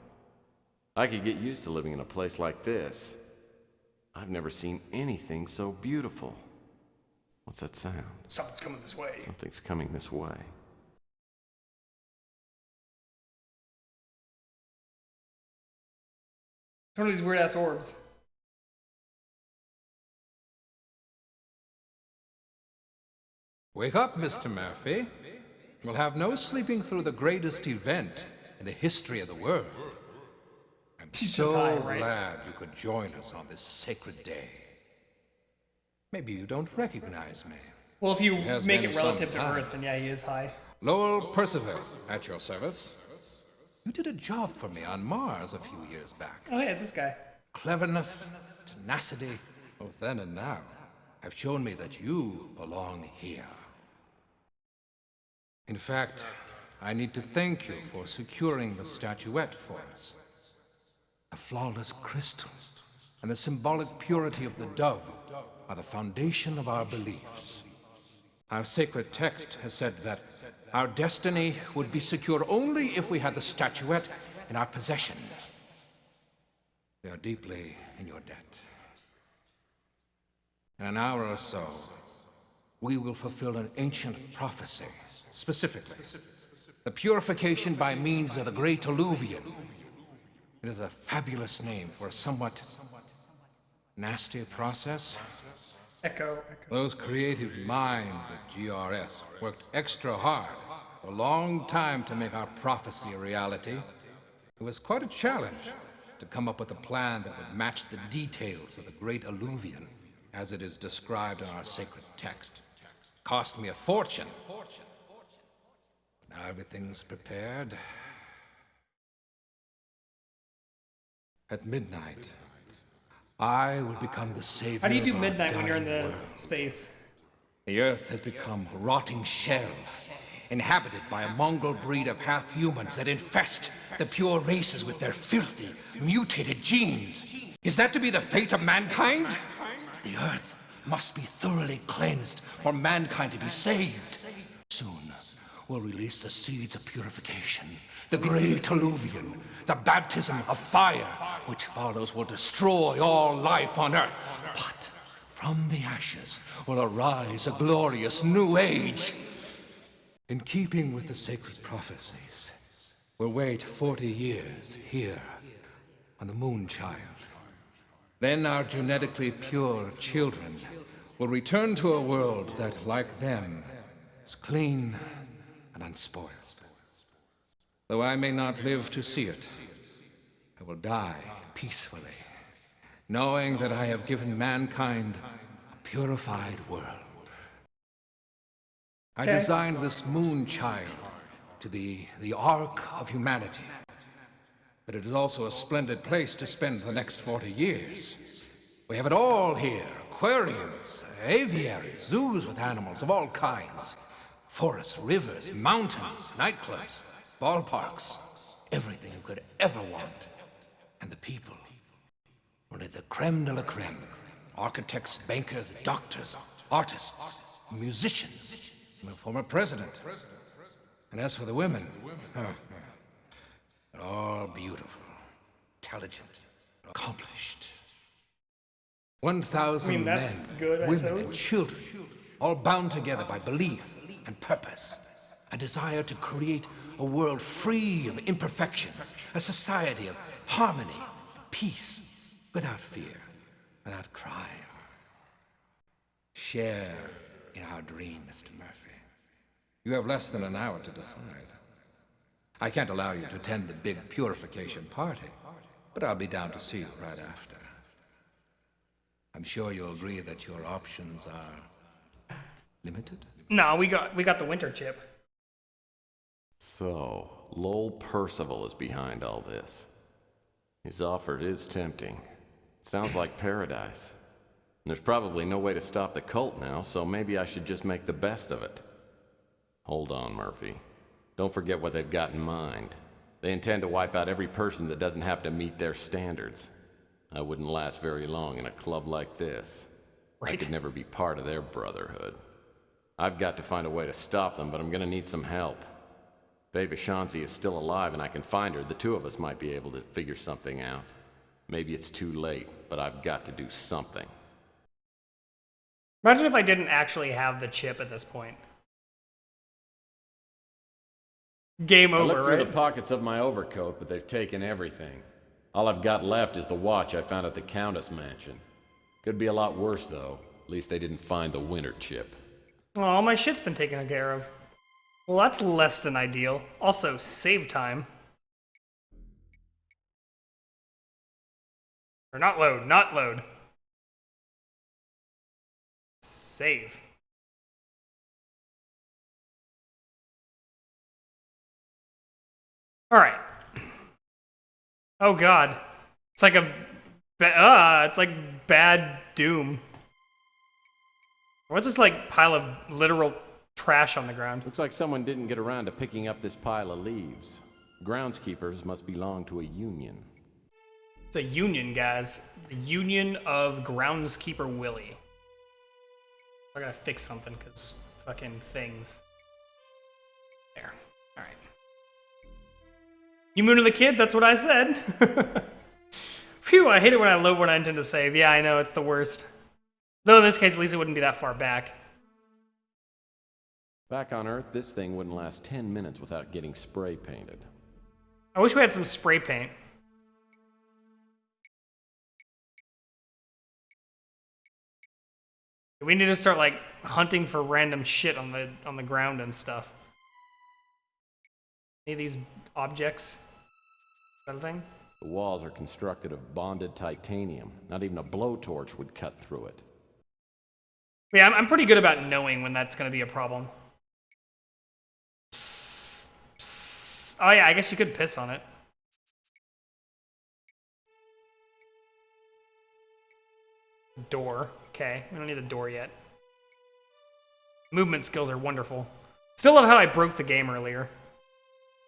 I could get used to living in a place like this. I've never seen anything so beautiful. What's that sound? Something's coming this way. Something's coming this way. It's one of these weird ass orbs. Wake up, Mr. Murphy. We'll have no sleeping through the greatest event in the history of the world. I'm He's so just high, right? glad you could join us on this sacred day. Maybe you don't recognize me. Well, if you It has make been it relative some to time. Earth, then yeah, he is high. Lowell Percival, at your service. You did a job for me on Mars a few years back. Oh yeah, it's this guy. Cleverness, tenacity, both then and now, have shown me that you belong here. In fact, I need to thank you for securing the statuette for us. The flawless crystal and the symbolic purity of the dove are the foundation of our beliefs. Our sacred text has said that our destiny would be secure only if we had the statuette in our possession. We are deeply in your debt. In an hour or so, we will fulfill an ancient prophecy, specifically the purification by means of the Great Alluvion. It is a fabulous name for a somewhat nasty process. Echo. Those creative minds at GRS worked extra hard for a long time to make our prophecy a reality. It was quite a challenge to come up with a plan that would match the details of the Great Alluvion as it is described in our sacred text. Cost me a fortune. Now everything's prepared. At midnight, I will become the savior. How do you do of our midnight when you're in dying the world. space? The Earth has become a rotting shell, inhabited by a mongrel breed of half-humans that infest the pure races with their filthy, mutated genes. Is that to be the fate of mankind? The Earth must be thoroughly cleansed for mankind to be saved. Soon, we'll release the seeds of purification, the great alluvion, the baptism of fire, which follows will destroy all life on Earth. But from the ashes will arise a glorious new age. In keeping with the sacred prophecies, we'll wait 40 years here on the Moonchild. Then our genetically pure children will return to a world that, like them, is clean and unspoiled. Though I may not live to see it, I will die peacefully, knowing that I have given mankind a purified world. I Okay. designed this Moonchild to be the Ark of humanity, but it is also a splendid place to spend the next 40 years. We have it all here: aquariums, aviaries, zoos with animals of all kinds, forests, rivers, mountains, nightclubs, ballparks, everything you could ever want. And the people, only the creme de la creme: architects, bankers, doctors, artists, musicians, and a former president. And as for the women, they're all beautiful, intelligent, accomplished. 1,000 I mean, that's men, good, I women, and suppose. children, all bound together by belief and purpose, a desire to create a world free of imperfections, a society of harmony, peace, without fear, without crime. Share in our dream, Mr. Murphy. You have less than an hour to decide. I can't allow you to attend the big purification party, but I'll be down to see you right after. I'm sure you'll agree that your options are limited? No, we got the winter chip. So, Lowell Percival is behind all this. His offer is tempting. It sounds like paradise. And there's probably no way to stop the cult now, so maybe I should just make the best of it. Hold on, Murphy. Don't forget what they've got in mind. They intend to wipe out every person that doesn't have to meet their standards. I wouldn't last very long in a club like this. Right. I could never be part of their brotherhood. I've got to find a way to stop them, but I'm gonna need some help. If Ava Shansi is still alive and I can find her, the two of us might be able to figure something out. Maybe it's too late, but I've got to do something. Imagine if I didn't actually have the chip at this point. Game I over, looked through right? the pockets of my overcoat, but they've taken everything. All I've got left is the watch I found at the Countess mansion. Could be a lot worse, though. At least they didn't find the winter chip. Oh, all my shit's been taken care of. Well, that's less than ideal. Also, save time. Or not load, not load. Save. Alright. Oh god. It's like it's like bad Doom. What's this like pile of literal trash on the ground? Looks like someone didn't get around to picking up this pile of leaves. Groundskeepers must belong to a union. It's a union, guys. The Union of Groundskeeper Willie. I gotta fix something, because fucking things. There. Alright. You moon to the kids, that's what I said. Phew, I hate it when I load what I intend to save. Yeah, I know, it's the worst. Though in this case, at least it wouldn't be that far back. Back on Earth, this thing wouldn't last 10 minutes without getting spray painted. I wish we had some spray paint. We need to start like hunting for random shit on the ground and stuff. Any of these objects? Something? The walls are constructed of bonded titanium. Not even a blowtorch would cut through it. Yeah, I'm pretty good about knowing when that's going to be a problem. Psst, psst. Oh yeah, I guess you could piss on it. Door. Okay, we don't need a door yet. Movement skills are wonderful. Still love how I broke the game earlier.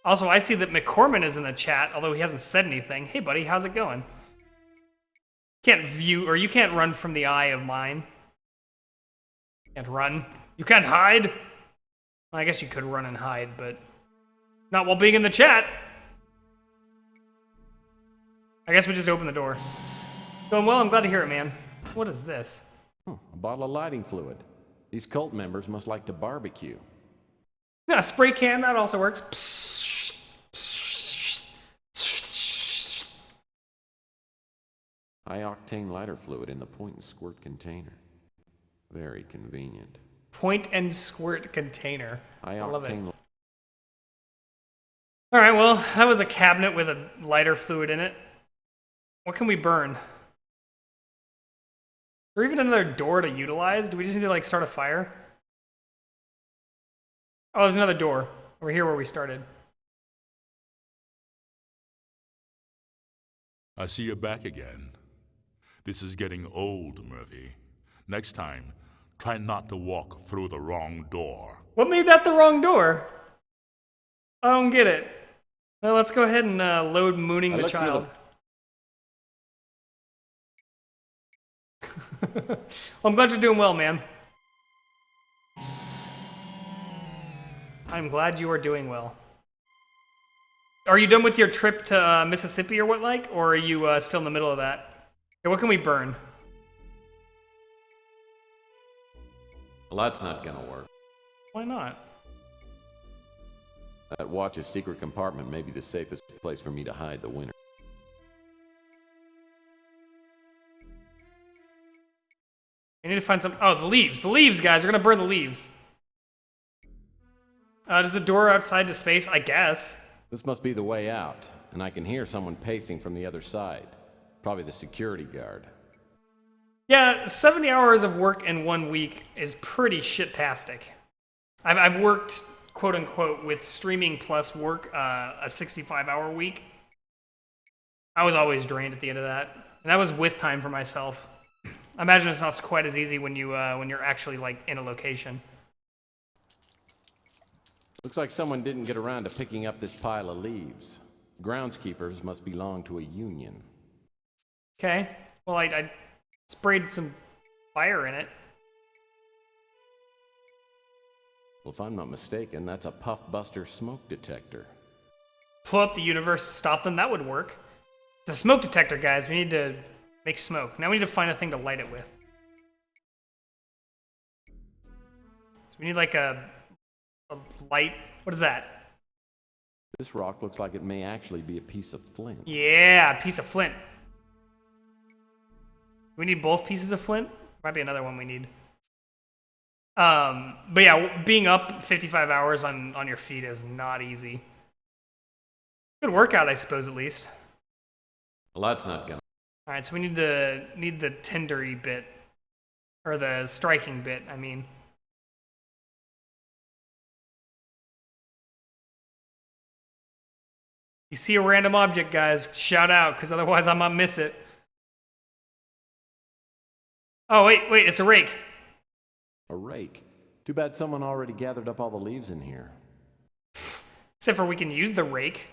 Also, I see that McCorman is in the chat, although he hasn't said anything. Hey buddy, how's it going? Can't view, or you can't run from the eye of mine. Can't run. You can't hide? Well, I guess you could run and hide, but not while being in the chat. I guess we just open the door. Going well, I'm glad to hear it, man. What is this? A bottle of lighting fluid. These cult members must like to barbecue. Yeah, a spray can, that also works. High-octane lighter fluid in the point and squirt container. Very convenient. Point and squirt container. I love it. High-octane. Alright, well, that was a cabinet with a lighter fluid in it. What can we burn? Or even another door to utilize? Do we just need to, like, start a fire? Oh, there's another door. Over here where we started. I see you're back again. This is getting old, Murphy. Next time, try not to walk through the wrong door. What made that the wrong door? I don't get it. Well, let's go ahead and load Mooning the Child. Well, I'm glad you're doing well, man. I'm glad you are doing well. Are you done with your trip to Mississippi or what like? Or are you still in the middle of that? Okay, what can we burn? Well, that's not gonna work. Why not? That watch's secret compartment may be the safest place for me to hide the winner. I need to find some. Oh, the leaves. The leaves, guys. We're gonna burn the leaves. Does the door outside to space? I guess. This must be the way out, and I can hear someone pacing from the other side. Probably the security guard. Yeah, 70 hours of work in 1 week is pretty shit-tastic. I've worked, quote-unquote, with streaming plus work, a 65-hour week. I was always drained at the end of that. And that was with time for myself. I imagine it's not quite as easy when you're actually, like, in a location. Looks like someone didn't get around to picking up this pile of leaves. Groundskeepers must belong to a union. Okay. Well, I sprayed some fire in it. Well, if I'm not mistaken, that's a Puffbuster smoke detector. Pull up the universe to stop them, that would work. It's a smoke detector, guys. We need to make smoke. Now we need to find a thing to light it with. So we need like a light. What is that? This rock looks like it may actually be a piece of flint. Yeah, a piece of flint. We need both pieces of flint? Might be another one we need. But yeah, being up 55 hours on your feet is not easy. Good workout, I suppose, at least. Well, that's not gonna. All right, so we need the tendery bit, or the striking bit, I mean. You see a random object, guys, shout out, because otherwise I might miss it. Oh, wait, it's a rake. A rake? Too bad someone already gathered up all the leaves in here. Except for we can use the rake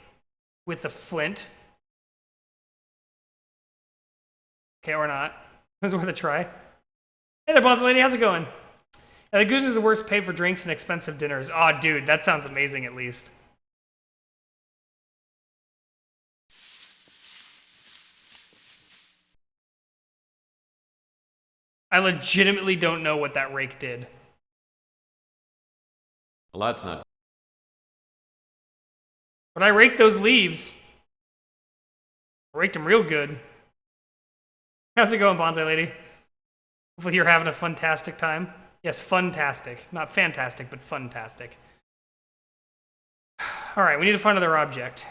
with the flint. Okay, or not. It was worth a try. Hey there, Bonds Lady, how's it going? Yeah, the Goose is the worst paid for drinks and expensive dinners. Aw, dude, that sounds amazing at least. I legitimately don't know what that rake did. Well, that's not. But I raked those leaves. I raked them real good. How's it going, Bonsai Lady? Hopefully you're having a funtastic time. Yes, funtastic. Not fantastic, but funtastic. Alright, we need to find another object.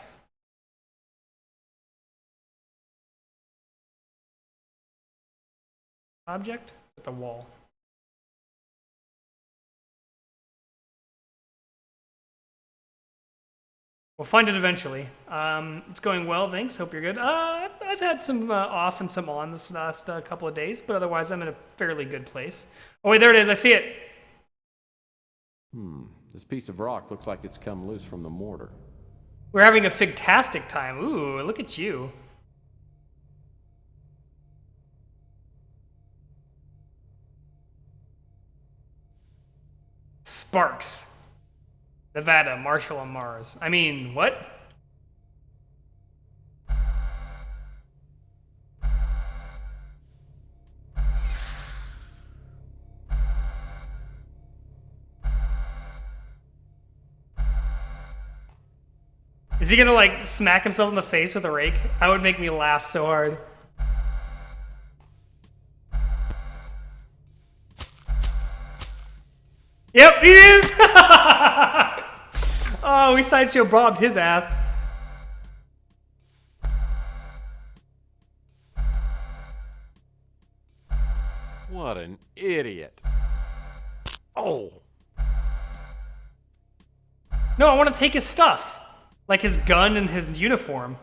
Object? At the wall. We'll find it eventually. It's going well, thanks. Hope you're good. I've had some off and some on this last couple of days, but otherwise I'm in a fairly good place. Oh wait, there it is. I see it. This piece of rock looks like it's come loose from the mortar. We're having a figtastic time. Ooh, look at you. Sparks. Nevada, Marshall on Mars. I mean, what? Is he gonna like smack himself in the face with a rake? That would make me laugh so hard. Yep, he is! Oh, we sideshow bobbed his ass. What an idiot. Oh. No, I want to take his stuff. Like his gun and his uniform.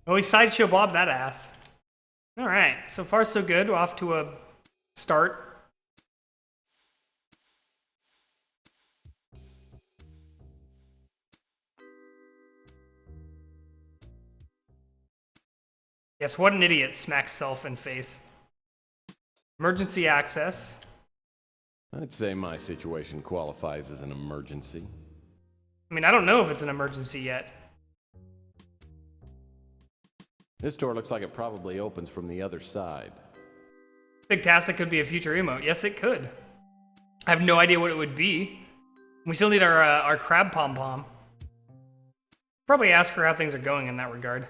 Oh, we sideshow bobbed that ass. Alright, so far so good. We're off to a start. Yes, what an idiot, smacks self in face. Emergency access. I'd say my situation qualifies as an emergency. I mean, I don't know if it's an emergency yet. This door looks like it probably opens from the other side. Figtastic could be a future emote. Yes, it could. I have no idea what it would be. We still need our crab pom-pom. Probably ask her how things are going in that regard.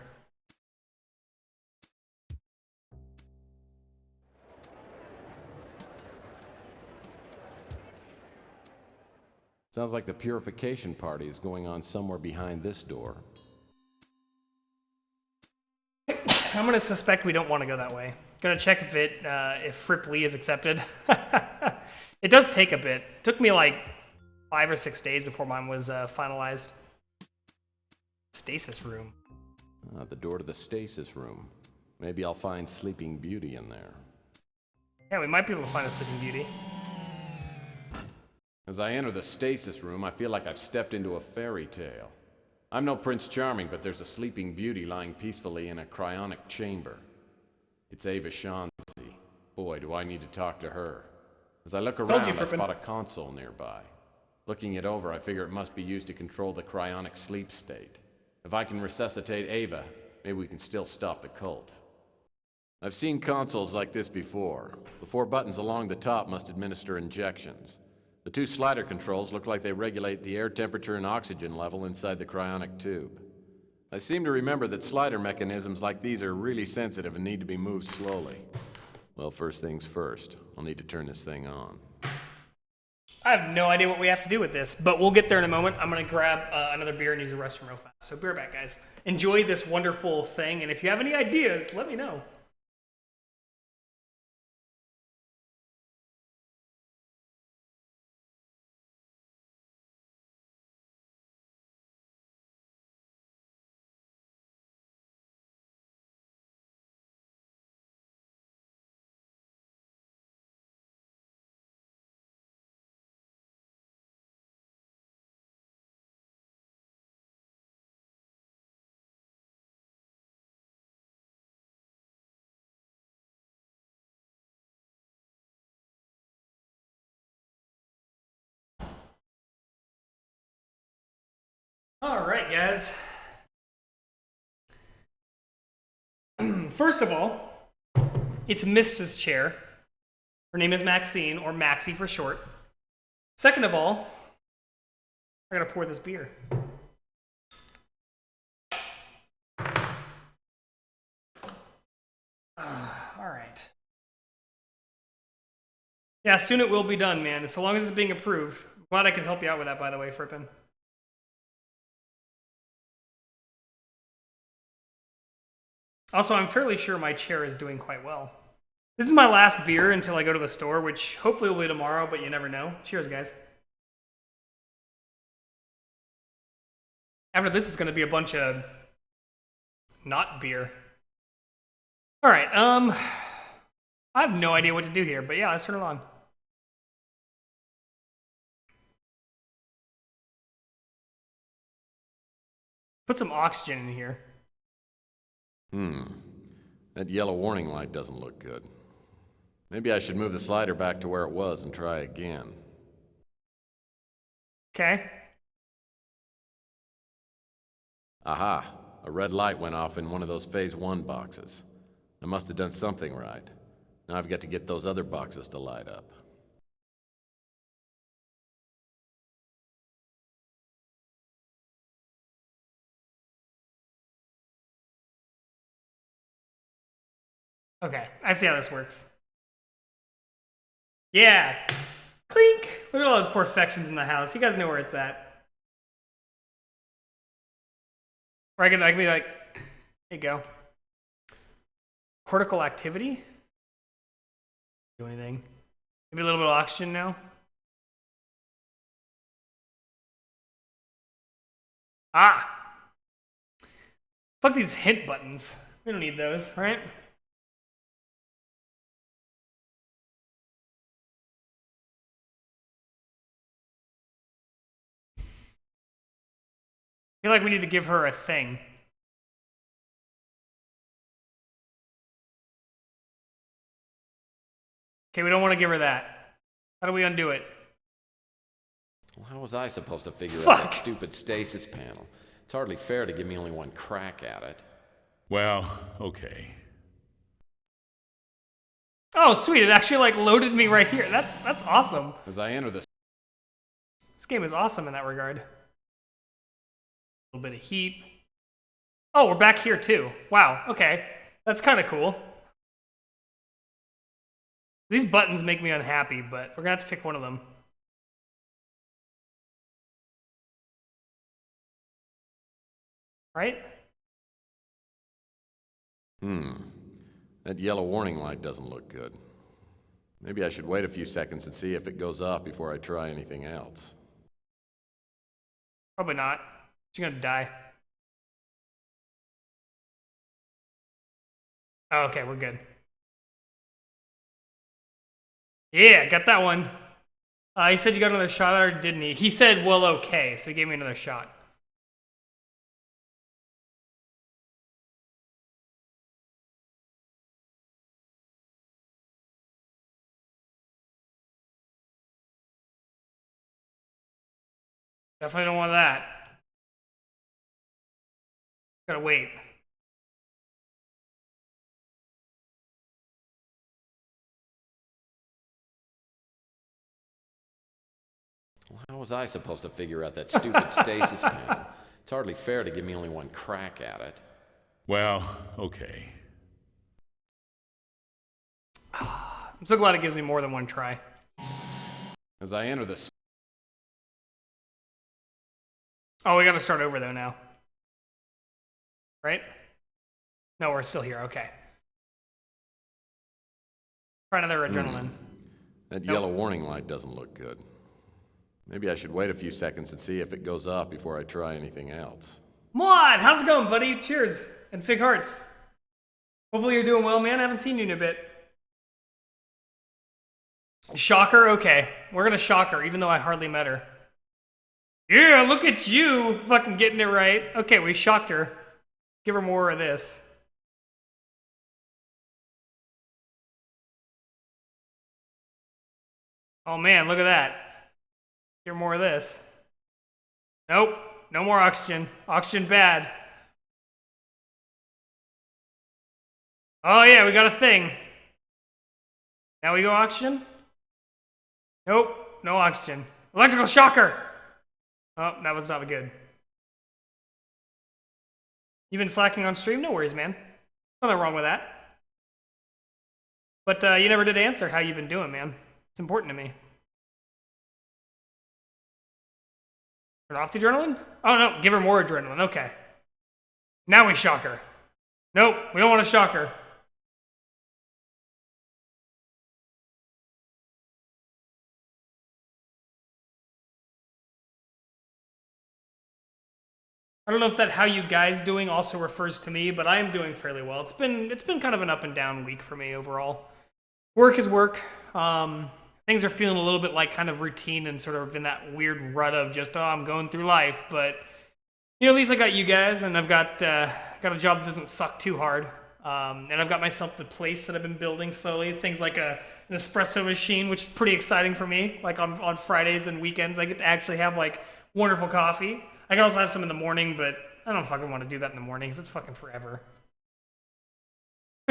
Sounds like the purification party is going on somewhere behind this door. I'm gonna suspect we don't want to go that way. Gonna check if Fripp Lee is accepted. It does take a bit. It took me like 5 or 6 days before mine was finalized. Stasis room. The door to the stasis room. Maybe I'll find Sleeping Beauty in there. Yeah, we might be able to find a Sleeping Beauty. As I enter the stasis room, I feel like I've stepped into a fairy tale. I'm no Prince Charming, but there's a Sleeping Beauty lying peacefully in a cryonic chamber. It's Ava Chauncey. Boy, do I need to talk to her. As I look around, I spot a console nearby. Looking it over, I figure it must be used to control the cryonic sleep state. If I can resuscitate Ava, maybe we can still stop the cult. I've seen consoles like this before. The 4 buttons along the top must administer injections. The 2 slider controls look like they regulate the air temperature and oxygen level inside the cryonic tube. I seem to remember that slider mechanisms like these are really sensitive and need to be moved slowly. Well, first things first. I'll need to turn this thing on. I have no idea what we have to do with this, but we'll get there in a moment. I'm gonna grab another beer and use the restroom real fast. So be right back, guys. Enjoy this wonderful thing, and if you have any ideas, let me know. All right, guys. First of all, it's Mrs. Chair. Her name is Maxine, or Maxie for short. Second of all, I gotta pour this beer. All right. Yeah, soon it will be done, man. So long as it's being approved. I'm glad I could help you out with that, by the way, Frippen. Also, I'm fairly sure my chair is doing quite well. This is my last beer until I go to the store, which hopefully will be tomorrow, but you never know. Cheers, guys. After this is going to be a bunch of not beer. All right, I have no idea what to do here, but yeah, let's turn it on. Put some oxygen in here. That yellow warning light doesn't look good. Maybe I should move the slider back to where it was and try again. Okay. Aha! A red light went off in one of those Phase 1 boxes. I must have done something right. Now I've got to get those other boxes to light up. Okay, I see how this works. Yeah! Clink! Look at all those perfections in the house. You guys know where it's at. Or I can be like, there you go. Cortical activity? Do anything. Maybe a little bit of oxygen now. Ah! Fuck these hint buttons. We don't need those, right? I feel like we need to give her a thing. Okay, we don't want to give her that. How do we undo it? Well, how was I supposed to figure out that stupid stasis panel? It's hardly fair to give me only one crack at it. Well, okay. Oh, sweet! It actually like loaded me right here. That's awesome. As I enter this game is awesome in that regard. A little bit of heat. Oh, we're back here too. Wow. Okay, that's kind of cool. These buttons make me unhappy, but we're gonna have to pick one of them. Right? That yellow warning light doesn't look good. Maybe I should wait a few seconds and see if it goes off before I try anything else. Probably not. She's gonna die. Oh, okay, we're good. Yeah, got that one. He said you got another shot at her, didn't he? He said, well, okay, so he gave me another shot. Definitely don't want that. Gotta wait. Well, how was I supposed to figure out that stupid stasis panel? It's hardly fair to give me only one crack at it. Well, okay. I'm so glad it gives me more than one try. As I enter the... Oh, we gotta start over though now. Right? No, we're still here, okay. Try another adrenaline. That yellow warning light doesn't look good. Maybe I should wait a few seconds and see if it goes off before I try anything else. Mod, how's it going, buddy? Cheers and fig hearts. Hopefully you're doing well, man. I haven't seen you in a bit. Shocker? Okay. We're gonna shock her, even though I hardly met her. Yeah, look at you fucking getting it right. Okay, we shocked her. Give her more of this. Oh man, look at that. Give her more of this. Nope, no more oxygen. Oxygen bad. Oh yeah, we got a thing. Now we go oxygen? Nope, no oxygen. Electrical shocker! Oh, that was not good. You've been slacking on stream? No worries, man. Nothing wrong with that. But you never did answer how you've been doing, man. It's important to me. Turn off the adrenaline? Oh, no, give her more adrenaline. Okay. Now we shock her. Nope, we don't want to shock her. I don't know if that how you guys doing also refers to me, but I am doing fairly well. It's been kind of an up and down week for me overall. Work is work. Things are feeling a little bit like kind of routine and sort of in that weird rut of just, oh, I'm going through life. But, you know, at least I got you guys, and I've got a job that doesn't suck too hard. And I've got myself the place that I've been building slowly. Things like an espresso machine, which is pretty exciting for me. Like on Fridays and weekends, I get to actually have like wonderful coffee. I can also have some in the morning, but I don't fucking want to do that in the morning because it's fucking forever.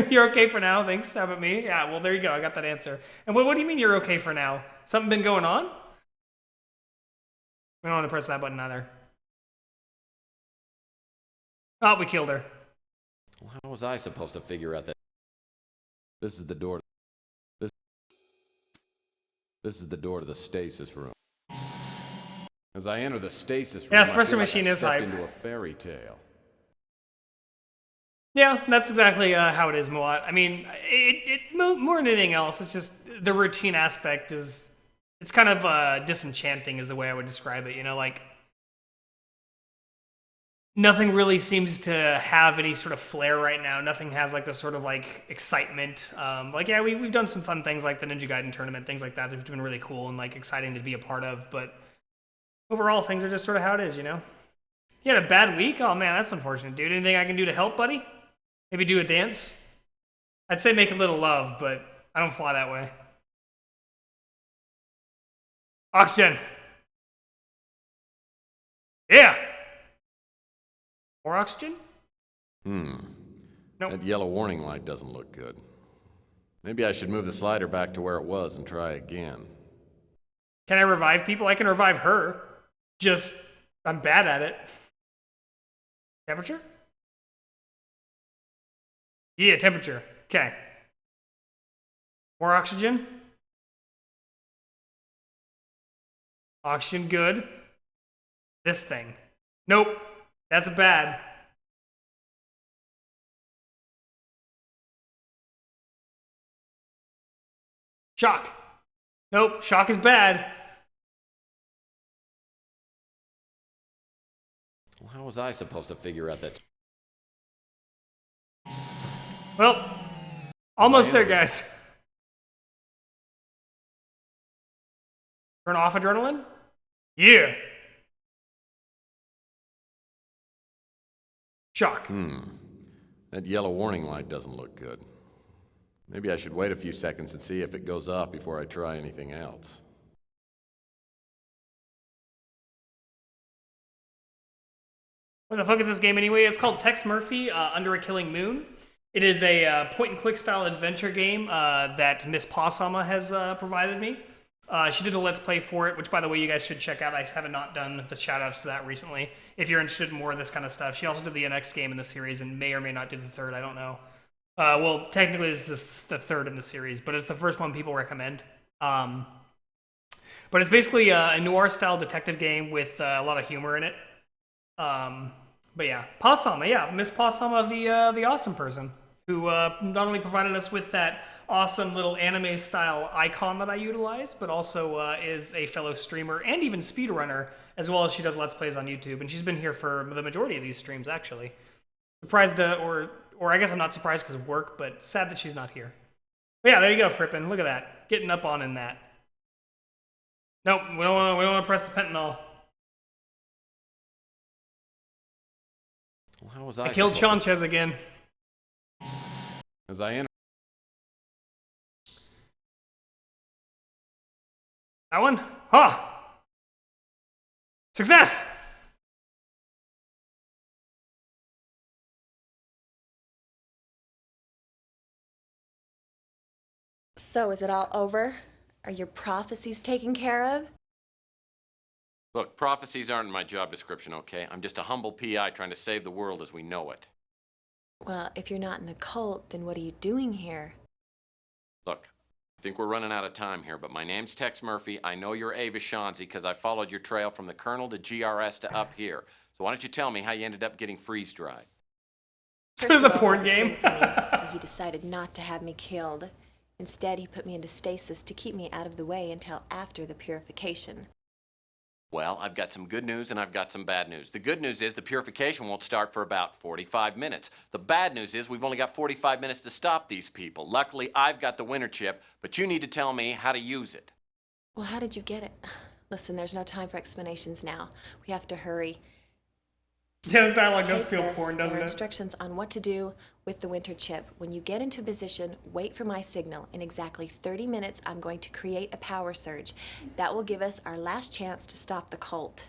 You're okay for now? Thanks. How about me? Yeah, well, there you go. I got that answer. And what do you mean you're okay for now? Something been going on? We don't want to press that button either. Oh, we killed her. Well, how was I supposed to figure out that? This is the door. This is the door to the stasis room. As I enter the stasis room, yeah, I espresso feel like machine I is stepped hype. into a fairy tale. Yeah, that's exactly how it is, Moat. I mean, more than anything else, it's just the routine aspect is, it's kind of disenchanting is the way I would describe it, you know, like, nothing really seems to have any sort of flair right now. Nothing has like this sort of like excitement. Like, yeah, we've done some fun things like the Ninja Gaiden tournament, things like that, which have been really cool and like exciting to be a part of, but overall, things are just sort of how it is, you know? You had a bad week? Oh man, that's unfortunate, dude. Anything I can do to help, buddy? Maybe do a dance? I'd say make a little love, but I don't fly that way. Oxygen! Yeah! More oxygen? Nope. Nope. That yellow warning light doesn't look good. Maybe I should move the slider back to where it was and try again. Can I revive people? I can revive her. Just, I'm bad at it. Temperature? Yeah, temperature. Okay. More oxygen? Oxygen, good. This thing. Nope. That's bad. Shock. Nope, shock is bad. Well, how was I supposed to figure out that? Well, almost there, guys. Turn off adrenaline? Yeah. Shock. That yellow warning light doesn't look good. Maybe I should wait a few seconds and see if it goes off before I try anything else. What the fuck is this game anyway? It's called Tex Murphy, Under a Killing Moon. It is a point-and-click style adventure game that Miss Possama has provided me. She did a Let's Play for it, which, by the way, you guys should check out. I haven't not done the shout-outs to that recently, if you're interested in more of this kind of stuff. She also did the next game in the series and may or may not do the third, I don't know. Well, technically it's the third in the series, but it's the first one people recommend. But it's basically a noir-style detective game with a lot of humor in it. But yeah, Possama, yeah, Miss Possama, the awesome person, who not only provided us with that awesome little anime-style icon that I utilize, but also is a fellow streamer and even speedrunner, as well as she does Let's Plays on YouTube, and she's been here for the majority of these streams, actually. Surprised, or I guess I'm not surprised because of work, but sad that she's not here. But yeah, there you go, Frippin', look at that, getting up on in that. Nope, we don't want to press the pentanol. Well, how was I killed Chanchez again. As I enter. That one? Huh! Success! So, is it all over? Are your prophecies taken care of? Look, prophecies aren't in my job description, okay? I'm just a humble PI trying to save the world as we know it. Well, if you're not in the cult, then what are you doing here? Look, I think we're running out of time here, but my name's Tex Murphy. I know you're Ava Shanzi because I followed your trail from the Colonel to GRS to up here. So why don't you tell me how you ended up getting freeze-dried? This is a porn game. So he decided not to have me killed. Instead, he put me into stasis to keep me out of the way until after the purification. Well, I've got some good news and I've got some bad news. The good news is the purification won't start for about 45 minutes. The bad news is we've only got 45 minutes to stop these people. Luckily, I've got the winter chip, but you need to tell me how to use it. Well, how did you get it? Listen, there's no time for explanations now. We have to hurry. Yeah, this dialogue does Take feel this. porn, doesn't There are it? instructions on what to do with the winter chip. When you get into position, wait for my signal. In exactly 30 minutes, I'm going to create a power surge. That will give us our last chance to stop the cult.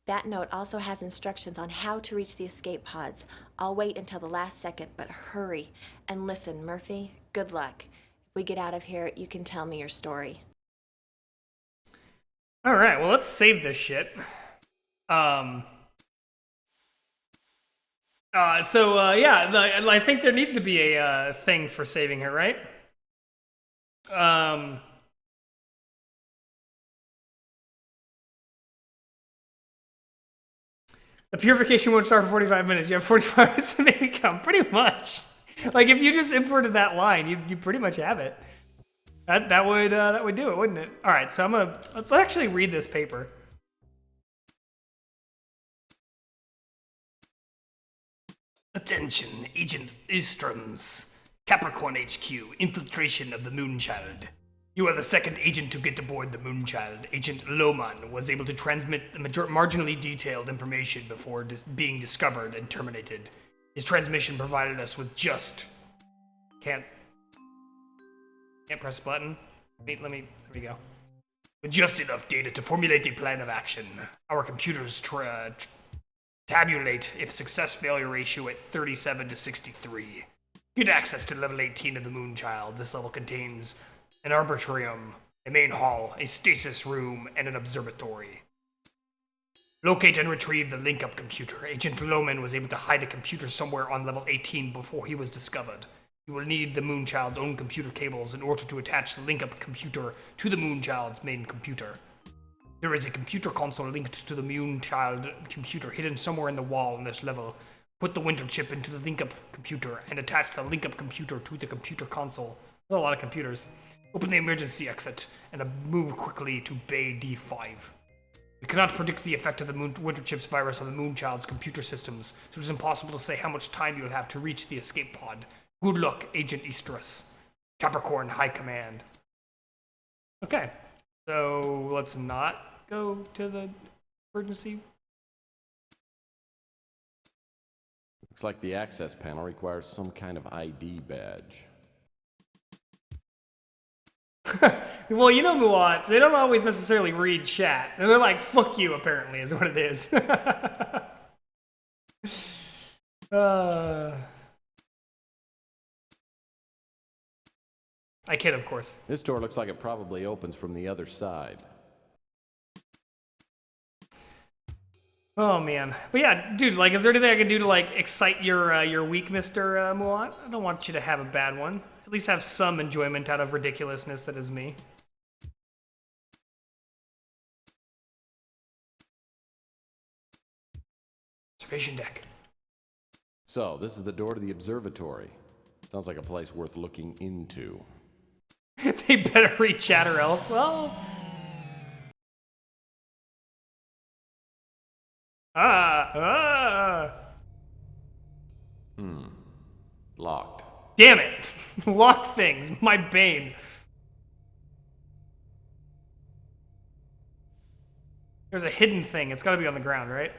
That note also has instructions on how to reach the escape pods. I'll wait until the last second, but hurry. And listen, Murphy, good luck. If we get out of here, you can tell me your story. All right, well, let's save this shit. Yeah, I think there needs to be a thing for saving her, right? The purification won't start for 45 minutes. You have 45 minutes to make it come, pretty much. Like, if you just inverted that line, you pretty much have it. That would do it, wouldn't it? All right, so let's actually read this paper. Attention, Agent Istroms. Capricorn HQ, infiltration of the Moonchild. You are the second agent to get aboard the Moonchild. Agent Lohman was able to transmit the marginally detailed information before being discovered and terminated. His transmission provided us with just... Can't press a button. Wait, there we go. With just enough data to formulate a plan of action. Our computers tabulate if success-failure ratio at 37 to 63. Get access to level 18 of the Moonchild. This level contains an arbitorium, a main hall, a stasis room, and an observatory. Locate and retrieve the link-up computer. Agent Lohman was able to hide a computer somewhere on level 18 before he was discovered. You will need the Moonchild's own computer cables in order to attach the link-up computer to the Moonchild's main computer. There is a computer console linked to the Moonchild computer hidden somewhere in the wall on this level. Put the winter chip into the link-up computer and attach the link-up computer to the computer console. There's a lot of computers. Open the emergency exit and move quickly to Bay D5. We cannot predict the effect of the winter chip's virus on the Moonchild's computer systems, so it is impossible to say how much time you will have to reach the escape pod. Good luck, Agent Easterus. Capricorn High Command. Okay, so let's not go to the emergency. Looks like the access panel requires some kind of ID badge. Well, you know Muats, they don't always necessarily read chat. And they're like, fuck you, apparently, is what it is. I kid, of course. This door looks like it probably opens from the other side. Oh, man. But yeah, dude, like, is there anything I can do to, like, excite your week, Mr. Muat? I don't want you to have a bad one. At least have some enjoyment out of ridiculousness that is me. Observation deck. So, this is the door to the observatory. Sounds like a place worth looking into. They better read chat or else. Well... Locked. Damn it! Locked things. My bane. There's a hidden thing. It's gotta be on the ground, right?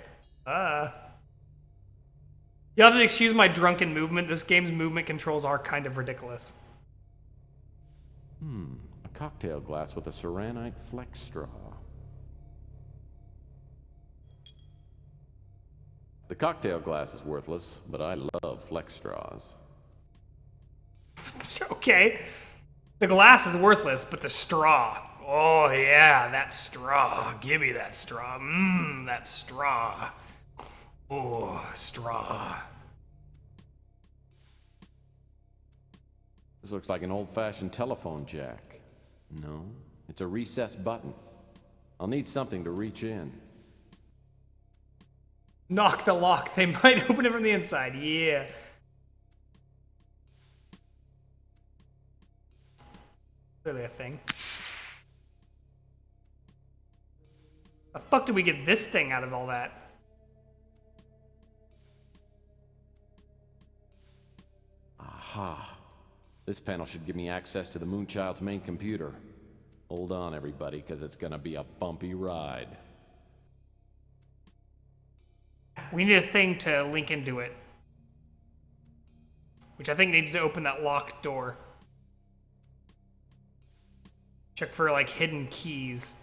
You'll have to excuse my drunken movement. This game's movement controls are kind of ridiculous. A cocktail glass with a ceranite flex straw. The cocktail glass is worthless, but I love flex straws. Okay. The glass is worthless, but the straw. Oh, yeah, that straw. Give me that straw. That straw. Oh, straw. This looks like an old-fashioned telephone jack. No, it's a recessed button. I'll need something to reach in. Knock the lock. They might open it from the inside. Yeah. Clearly a thing. The fuck did we get this thing out of all that? Aha. This panel should give me access to the Moonchild's main computer. Hold on, everybody, because it's gonna be a bumpy ride. We need a thing to link into it. Which I think needs to open that locked door. Check for, like, hidden keys.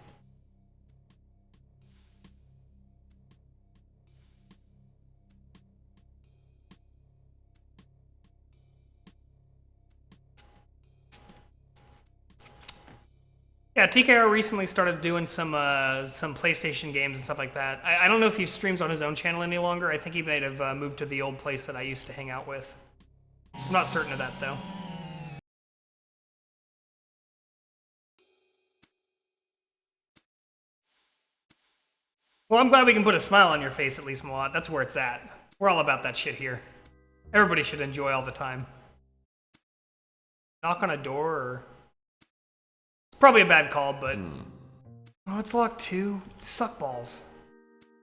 Yeah, TKR recently started doing some PlayStation games and stuff like that. I don't know if he streams on his own channel any longer. I think he might have moved to the old place that I used to hang out with. I'm not certain of that, though. Well, I'm glad we can put a smile on your face at least, Malot. That's where it's at. We're all about that shit here. Everybody should enjoy all the time. Knock on a door, or... It's probably a bad call, but... Oh, it's locked too. Suck balls.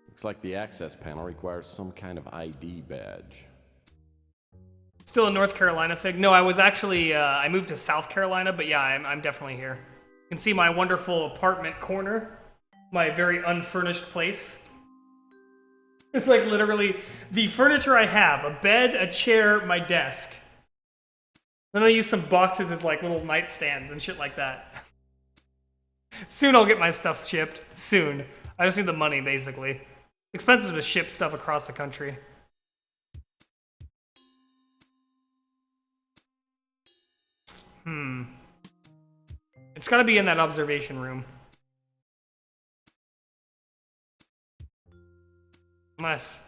Looks like the access panel requires some kind of ID badge. Still in North Carolina, Fig? No, I was actually, I moved to South Carolina, but yeah, I'm definitely here. You can see my wonderful apartment corner. My very unfurnished place. It's like literally the furniture I have. A bed, a chair, my desk. Then I'll use some boxes as like little nightstands and shit like that. Soon I'll get my stuff shipped. Soon. I just need the money, basically. It's expensive to ship stuff across the country. It's gotta be in that observation room. Unless...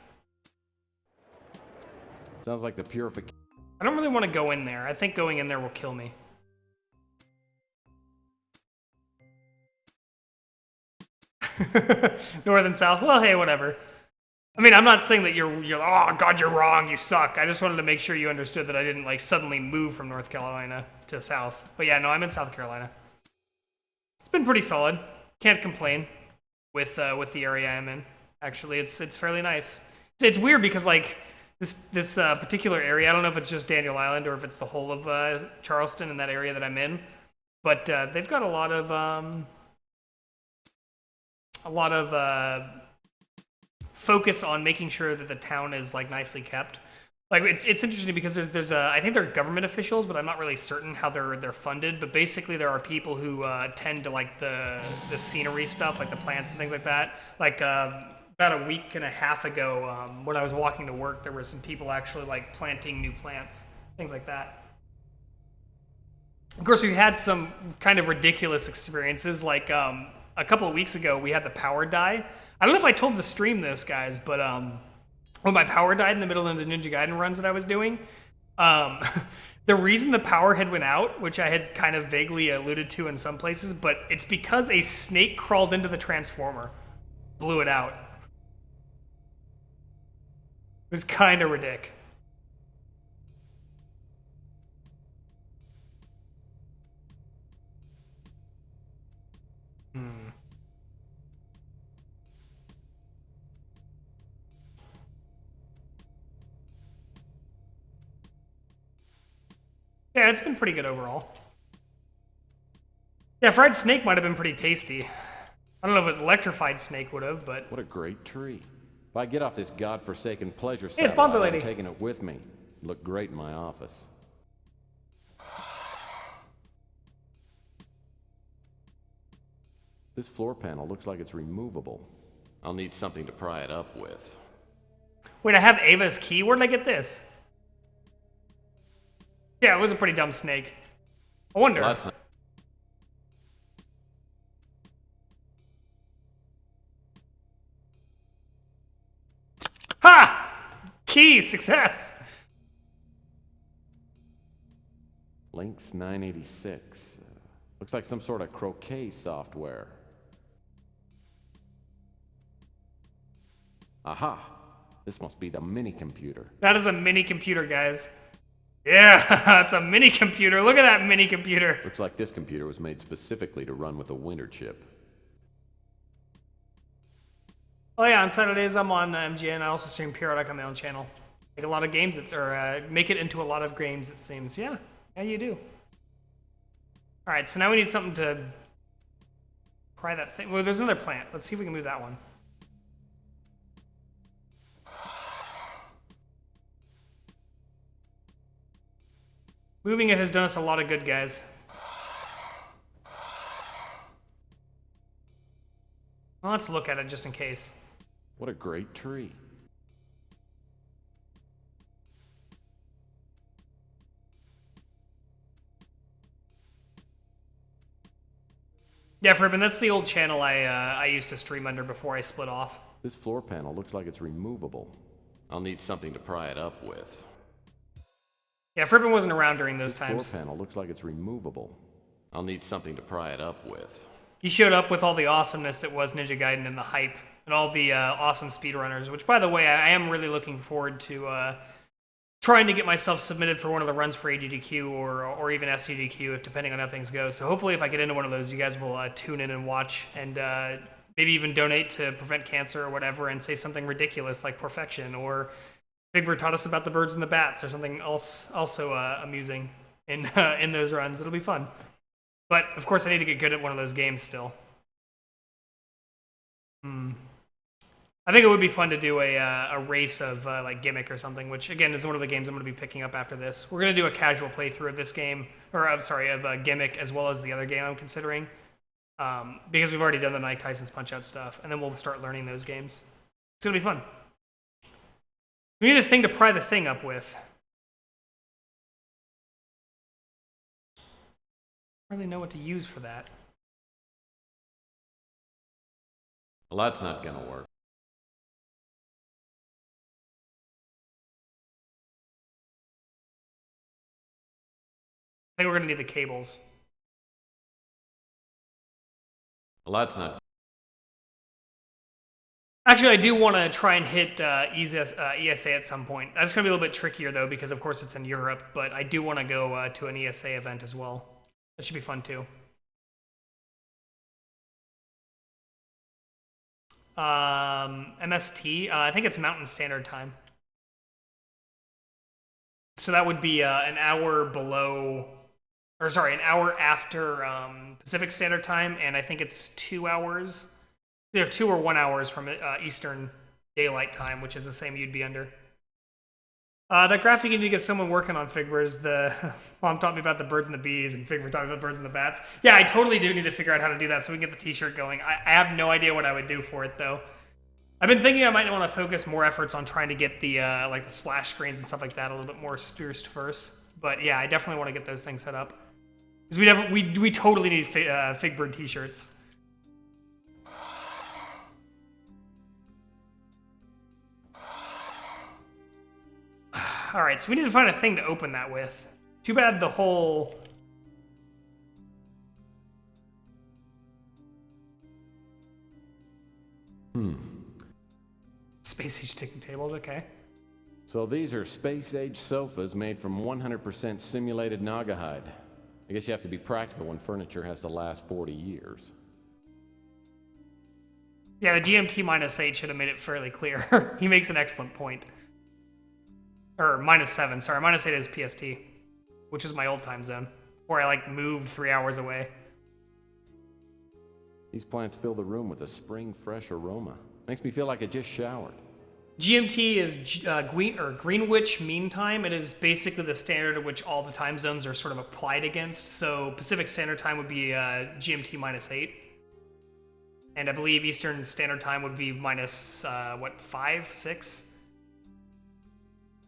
Sounds like the purification... I don't really want to go in there. I think going in there will kill me. North and south? Well, hey, whatever. I mean, I'm not saying that you're oh god, you're wrong, you suck. I just wanted to make sure you understood that I didn't like suddenly move from North Carolina to South. But yeah, no, I'm in South Carolina. It's been pretty solid. Can't complain with the area I'm in. Actually, it's fairly nice. It's weird because like this particular area, I don't know if it's just Daniel Island or if it's the whole of Charleston and that area that I'm in, but they've got a lot of focus on making sure that the town is like nicely kept. Like it's interesting because there's I think they're government officials, but I'm not really certain how they're funded. But basically, there are people who tend to like the scenery stuff, like the plants and things like that. Like about a week and a half ago, when I was walking to work, there were some people actually like planting new plants, things like that. Of course, we had some kind of ridiculous experiences. Like a couple of weeks ago, we had the power die. I don't know if I told the stream this, guys, but when my power died in the middle of the Ninja Gaiden runs that I was doing, the reason the power had went out, which I had kind of vaguely alluded to in some places, but it's because a snake crawled into the transformer, blew it out. It was kind of ridiculous. Yeah, it's been pretty good overall. Yeah, fried snake might have been pretty tasty. I don't know if an electrified snake would have, but... What a great tree. If I get off this godforsaken pleasure Hey, it's satellite, Bonzo Lady. I'm taking it with me. It'd look great in my office. This floor panel looks like it's removable. I'll need something to pry it up with. Wait, I have Ava's key? Where did I get this? Yeah, it was a pretty dumb snake. I wonder. Well, that's not... Ha! Key! Success! Lynx 986. Looks like some sort of croquet software. Aha! This must be the mini computer. That is a mini computer, guys. Yeah, it's a mini computer. Look at that mini computer. Looks like this computer was made specifically to run with a winter chip. Oh yeah, on Saturdays I'm on MGN. I also stream periodic on my own channel. Make a lot of games, make it into a lot of games, it seems. Yeah, you do. All right, so now we need something to pry that thing. Well, there's another plant. Let's see if we can move that one. Moving it has done us a lot of good, guys. Well, let's look at it just in case. What a great tree. Yeah, Fribbin, that's the old channel I used to stream under before I split off. This floor panel looks like it's removable. I'll need something to pry it up with. Yeah, Fribbin wasn't around during those times. This floor panel looks like it's removable. I'll need something to pry it up with. He showed up with all the awesomeness that was Ninja Gaiden and the hype, and all the awesome speedrunners, which, by the way, I am really looking forward to trying to get myself submitted for one of the runs for AGDQ or even SGDQ, depending on how things go. So hopefully if I get into one of those, you guys will tune in and watch, and maybe even donate to prevent cancer or whatever, and say something ridiculous like perfection, or Big Bird taught us about the birds and the bats, or something else also amusing in those runs. It'll be fun. But, of course, I need to get good at one of those games still. I think it would be fun to do a race of, like, Gimmick or something, which, again, is one of the games I'm going to be picking up after this. We're going to do a casual playthrough of this game, or, of Gimmick, as well as the other game I'm considering, because we've already done the Mike Tyson's Punch-Out stuff, and then we'll start learning those games. It's going to be fun. We need a thing to pry the thing up with. I don't really know what to use for that. Well, that's not gonna work. I think we're gonna need the cables. Well, that's not... Actually, I do want to try and hit ESA at some point. That's going to be a little bit trickier, though, because, of course, it's in Europe. But I do want to go to an ESA event as well. That should be fun, too. MST, I think it's Mountain Standard Time. So that would be an hour below, or sorry, an hour after Pacific Standard Time, and I think it's 2 hours. They're 2 or 1 hours from Eastern Daylight Time, which is the same you'd be under. That graphic, you need to get someone working on Figbers. The mom taught me about the birds and the bees, and Figber taught me about the birds and the bats. Yeah, I totally do need to figure out how to do that so we can get the t-shirt going. I have no idea what I would do for it, though. I've been thinking I might want to focus more efforts on trying to get the like the splash screens and stuff like that a little bit more spruced first. But yeah, I definitely want to get those things set up. Because we totally need Figbird t-shirts. Alright, so we need to find a thing to open that with. Too bad the whole... Space age tipping tables, okay. So these are space-age sofas made from 100% simulated Naga hide. I guess you have to be practical when furniture has to last 40 years. Yeah, the GMT-8 should have made it fairly clear. He makes an excellent point. Or -7, sorry, -8 is PST, which is my old time zone, where I like moved 3 hours away. These plants fill the room with a spring fresh aroma. Makes me feel like I just showered. GMT is Greenwich Mean Time. It is basically the standard at which all the time zones are sort of applied against. So Pacific Standard Time would be GMT-8. And I believe Eastern Standard Time would be -5, 6?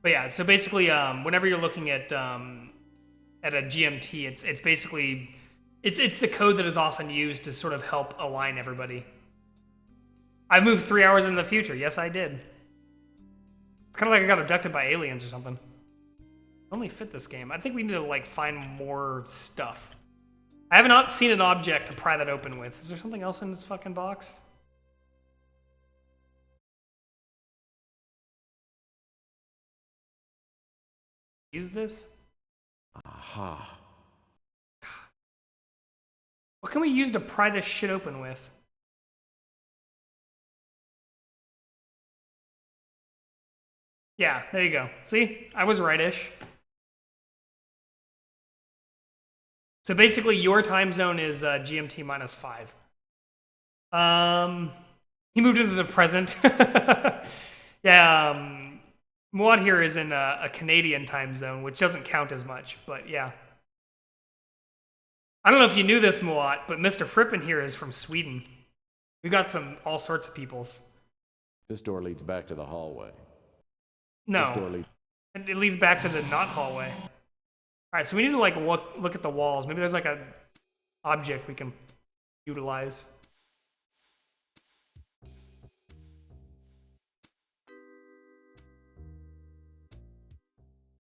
But yeah, so basically, whenever you're looking at a GMT, it's basically it's the code that is often used to sort of help align everybody. I moved 3 hours into the future. Yes, I did. It's kind of like I got abducted by aliens or something. Only fit this game. I think we need to like find more stuff. I have not seen an object to pry that open with. Is there something else in this fucking box? Use this? Aha. What can we use to pry this shit open with? Yeah, there you go. See? I was right-ish. So basically, your time zone is GMT-5. He moved into the present. Yeah, Muad here is in a Canadian time zone, which doesn't count as much, but yeah. I don't know if you knew this, Muad, but Mr. Frippen here is from Sweden. We've got all sorts of peoples. This door leads back to the hallway. No, it leads back to the not hallway. All right, so we need to like look at the walls. Maybe there's like a object we can utilize.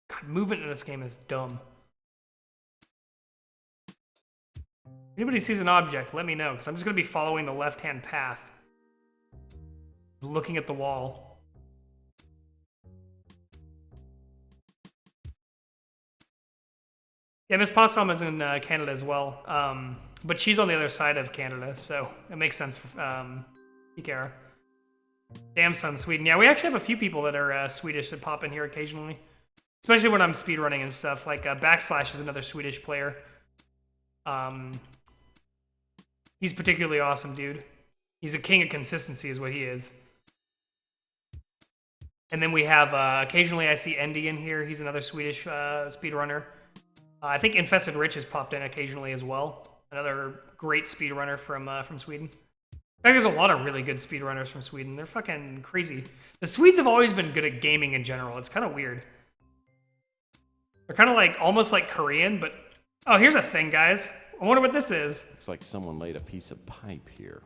God, movement in this game is dumb. If anybody sees an object, let me know, because I'm just going to be following the left-hand path. Looking at the wall. Yeah, Miss Possum is in Canada as well, but she's on the other side of Canada, so it makes sense for Ikara. Damn son, Sweden. Yeah, we actually have a few people that are Swedish that pop in here occasionally, especially when I'm speedrunning and stuff. Like Backslash is another Swedish player. He's particularly awesome, dude. He's a king of consistency is what he is. And then we have, occasionally I see Endy in here. He's another Swedish speedrunner. I think Infested Rich has popped in occasionally as well. Another great speedrunner from Sweden. In fact, there's a lot of really good speedrunners from Sweden. They're fucking crazy. The Swedes have always been good at gaming in general. It's kind of weird. They're kind of like, almost like Korean, but... Oh, here's a thing, guys. I wonder what this is. Looks like someone laid a piece of pipe here.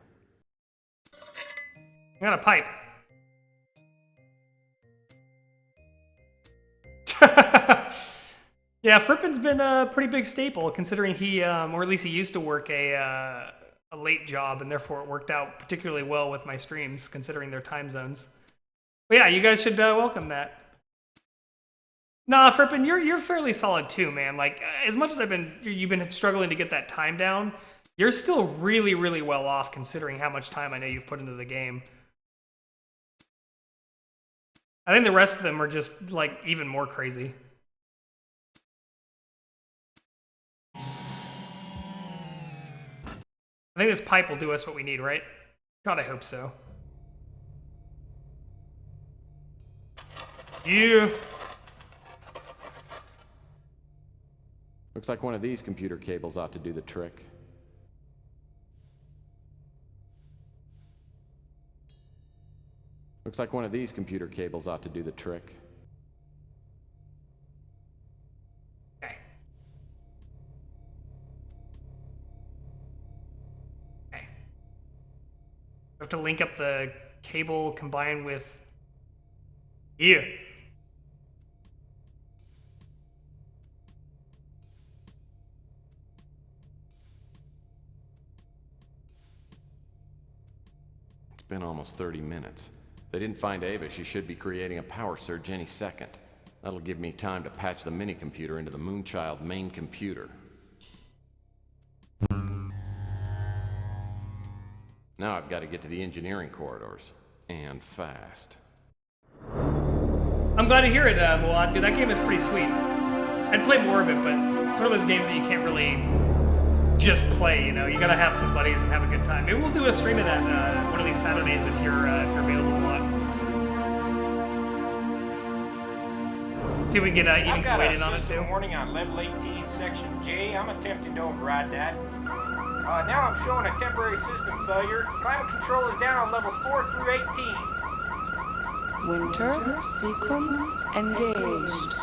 I got a pipe. Yeah, Frippen's been a pretty big staple, considering he, or at least he used to work a a late job, and therefore it worked out particularly well with my streams, considering their time zones. But yeah, you guys should welcome that. Nah, Frippin, you're fairly solid too, man. Like, as much as you've been struggling to get that time down, you're still really, really well off considering how much time I know you've put into the game. I think the rest of them are just, like, even more crazy. I think this pipe will do us what we need, right? God, I hope so. Yeah. Looks like one of these computer cables ought to do the trick. Looks like one of these computer cables ought to do the trick. Okay. Okay. We have to link up the cable combined with here. It's been almost 30 minutes. If they didn't find Ava, she should be creating a power surge any second. That'll give me time to patch the mini-computer into the Moonchild main computer. Now I've got to get to the engineering corridors. And fast. I'm glad to hear it, Muad. Dude, that game is pretty sweet. I'd play more of it, but it's one of those games that you can't really just play, you know? You gotta have some buddies and have a good time. Maybe we'll do a stream of that one of these Saturdays if you're available a lot. See if we can get even Kuwait in on it too. Warning on level 18, section J. I'm attempting to override that. Now I'm showing a temporary system failure. Climate control is down on levels 4 through 18. Winter sequence engaged.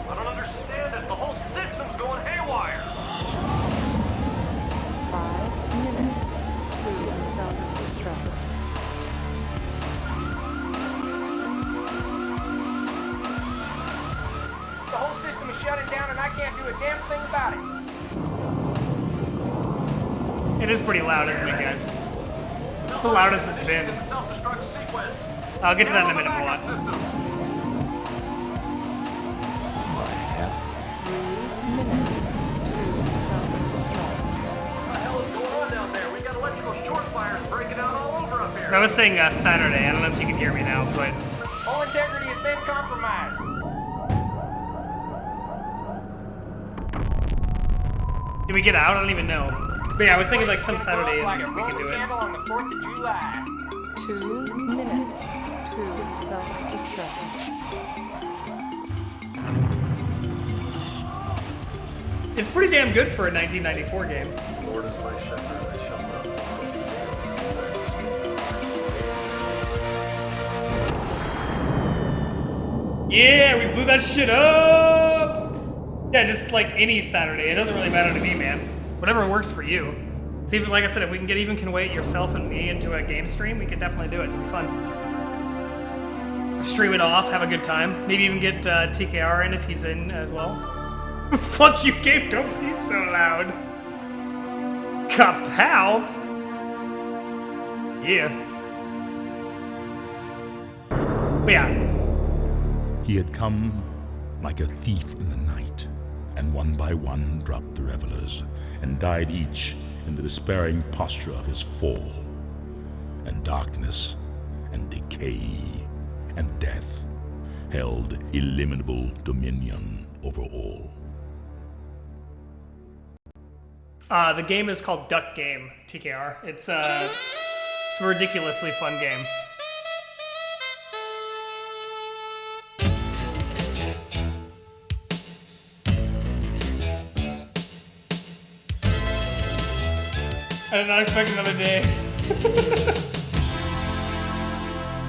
I don't understand it. The whole system's going haywire. 5 minutes. Please self-destruct. The whole system is shutting down and I can't do a damn thing about it. It is pretty loud, isn't it, guys? It's the loudest it's been. Self-destruct sequence. I'll get to that in a minute, Muad. 3 minutes. Please self-destruct. What the hell is going on down there? We got electrical short fires breaking out all over up here. I was saying Saturday. I don't know if you can hear me now, but Whole integrity has been compromised. did we get out? I don't even know. But yeah, I was thinking like some Saturday Like a and we can do Roman it. candle on the 4th of July. 2 minutes to self-destruct. It's pretty damn good for a 1994 game. Yeah, we blew that shit up! Yeah, just like any Saturday. It doesn't really matter to me, man. Whatever works for you. See, like I said, if we can get even Conway, yourself, and me into a game stream, we could definitely do it. It'd be fun. Stream it off, have a good time. Maybe even get TKR in if he's in as well. Fuck you, game, don't be so loud. Kapow! Yeah. But yeah. He had come like a thief in the night, and one by one dropped the revelers, and died each in the despairing posture of his fall. And darkness, and decay, and death held illimitable dominion over all. The game is called Duck Game, TKR. It's a ridiculously fun game. I did not expect another day.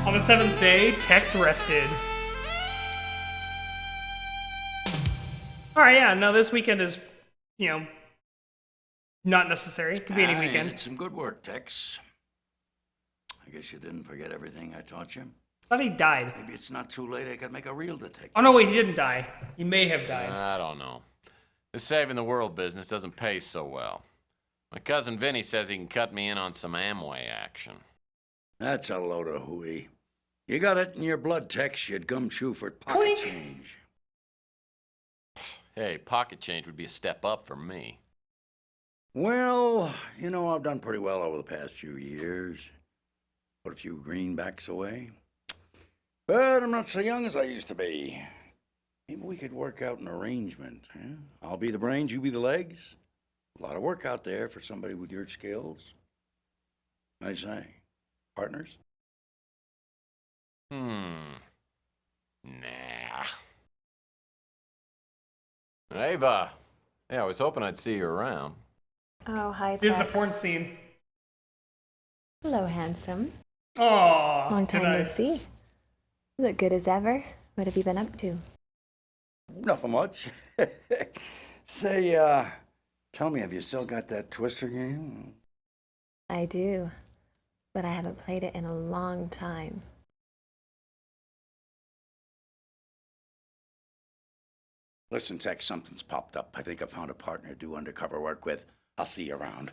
On the 7th day, Tex rested. Alright, yeah, no, this weekend is, you know, not necessary. It could be any weekend. It's some good work, Tex. I guess you didn't forget everything I taught you. I thought he died. Maybe it's not too late. I could make a real detective. Oh, no, wait, he didn't die. He may have died. I don't know. This saving the world business doesn't pay so well. My cousin Vinny says he can cut me in on some Amway action. That's a load of hooey. You got it in your blood, Tex. You'd gumshoe for pocket change. Hey, pocket change would be a step up for me. Well, you know, I've done pretty well over the past few years. Put a few greenbacks away. But I'm not so young as I used to be. Maybe we could work out an arrangement. Huh? I'll be the brains, you be the legs. A lot of work out there for somebody with your skills. I say, partners? Nah. Ava. Hey, I was hoping I'd see you around. Oh, hi, Here's the Tex. porn scene. Hello, handsome. Aww. Long time good no night. see. You look good as ever. What have you been up to? Nothing much. Say, tell me, have you still got that Twister game? I do, but I haven't played it in a long time. Listen, Tex, something's popped up. I think I found a partner to do undercover work with. I'll see you around.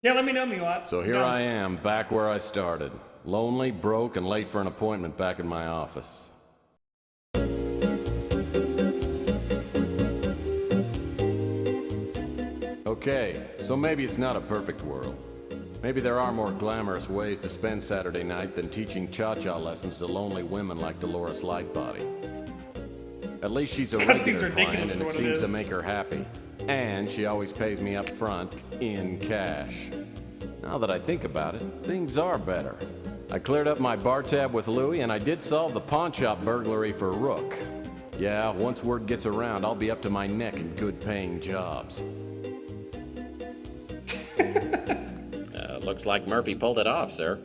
Yeah, let me know, Miwat. So here I am, back where I started. Lonely, broke, and late for an appointment back in my office. Okay, so maybe it's not a perfect world. Maybe there are more glamorous ways to spend Saturday night than teaching cha-cha lessons to lonely women like Dolores Lightbody. At least she's a This regular cutscene's client ridiculous, and it what it seems to is. make her happy. And she always pays me up front, in cash. Now that I think about it, things are better. I cleared up my bar tab with Louie, and I did solve the pawn shop burglary for Rook. Yeah, once word gets around, I'll be up to my neck in good-paying jobs. Looks like Murphy pulled it off, sir.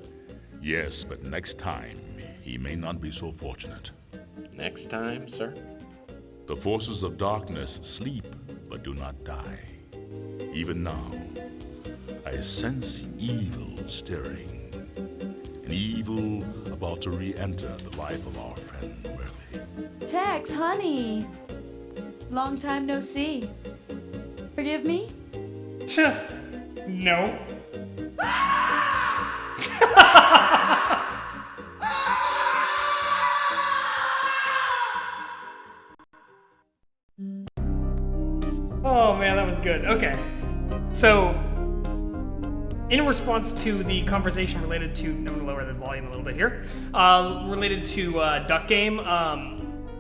Yes, but next time, he may not be so fortunate. Next time, sir? The forces of darkness sleep, but do not die. Even now, I sense evil stirring. An evil about to re-enter the life of our friend Murphy. Tex, honey. Long time no see. Forgive me? No. Oh man, that was good. Okay. So, in response to the conversation related to, I'm gonna lower the volume a little bit here, related to Duck Game,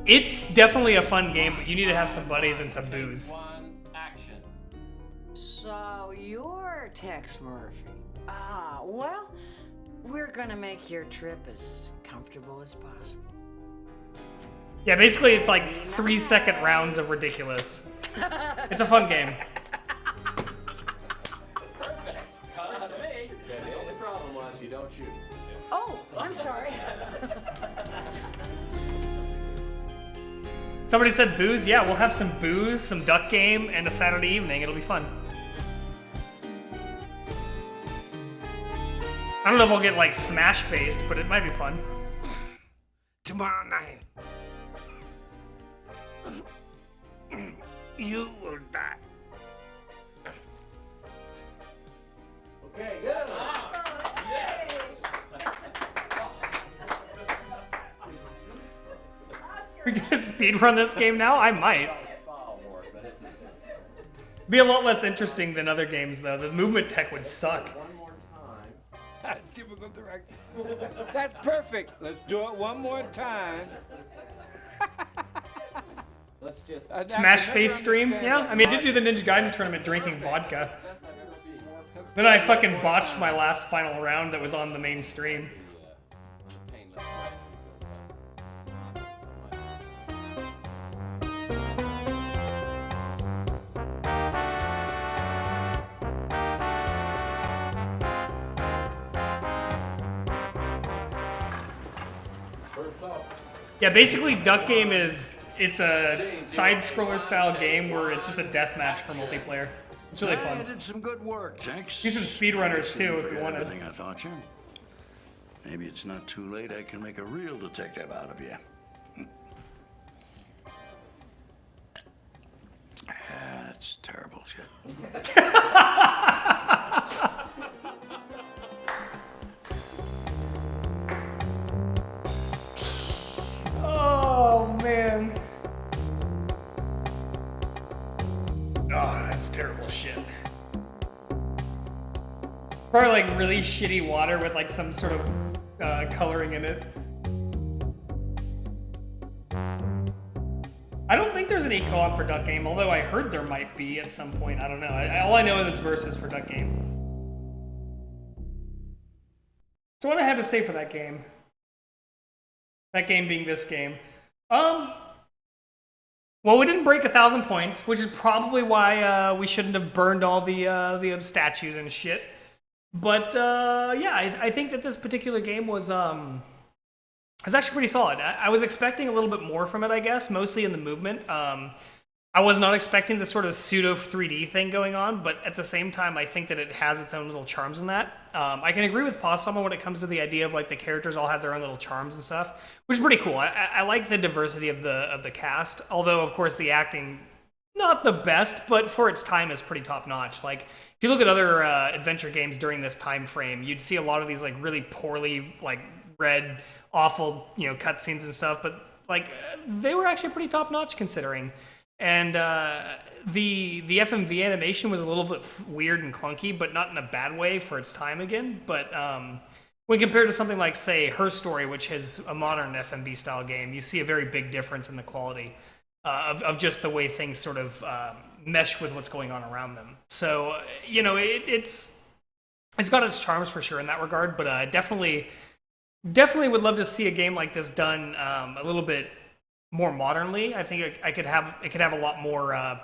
it's definitely a fun game, but you need to have some buddies and some booze. So you're Tex Murphy. Ah, well, we're gonna make your trip as comfortable as possible. Yeah, basically it's like 3-second rounds of ridiculous. It's a fun game. Yeah, the only problem was you don't shoot. Oh, I'm sorry. Somebody said booze. Yeah, we'll have some booze, some Duck Game, and a Saturday evening. It'll be fun. I don't know if we'll get like smash-faced, but it might be fun. Tomorrow night, you will die. Okay, good. We gonna speedrun this game now? I might. Be a lot less interesting than other games, though. The movement tech would suck. Typical director. That's perfect. Let's do it one more time. Let's just Smash face stream? Yeah, I mean, I did do the Ninja Gaiden tournament drinking vodka. Then I fucking botched my last final round that was on the main stream. Yeah, basically Duck Game it's a side-scroller style game where it's just a deathmatch for multiplayer. It's really fun. I did some good work, Tex. Use some speedrunners too if you Forget wanted. everything I taught you. Maybe it's not too late. I can make a real detective out of you. That's terrible shit. Oh, man. Oh, that's terrible shit. Probably like really shitty water with like some sort of coloring in it. I don't think there's any co-op for Duck Game, although I heard there might be at some point. I don't know. All I know is it's versus for Duck Game. So what do I have to say for that game? That game being this game. Well, we didn't break 1,000 points, which is probably why we shouldn't have burned all the statues and shit. But yeah, I think that this particular game was actually pretty solid. I was expecting a little bit more from it, I guess, mostly in the movement. I was not expecting this sort of pseudo 3D thing going on, but at the same time, I think that it has its own little charms in that. I can agree with Possum when it comes to the idea of like the characters all have their own little charms and stuff, which is pretty cool. I like the diversity of the cast, although of course the acting, not the best, but for its time is pretty top notch. Like if you look at other adventure games during this time frame, you'd see a lot of these like really poorly like read, awful, you know, cutscenes and stuff, but like they were actually pretty top notch considering. And the FMV animation was a little bit weird and clunky, but not in a bad way for its time again. But when compared to something like, say, Her Story, which has a modern FMV style game, you see a very big difference in the quality of just the way things sort of mesh with what's going on around them. So, you know, it's got its charms for sure in that regard, but definitely would love to see a game like this done a little bit more modernly. I think it could have a lot more. I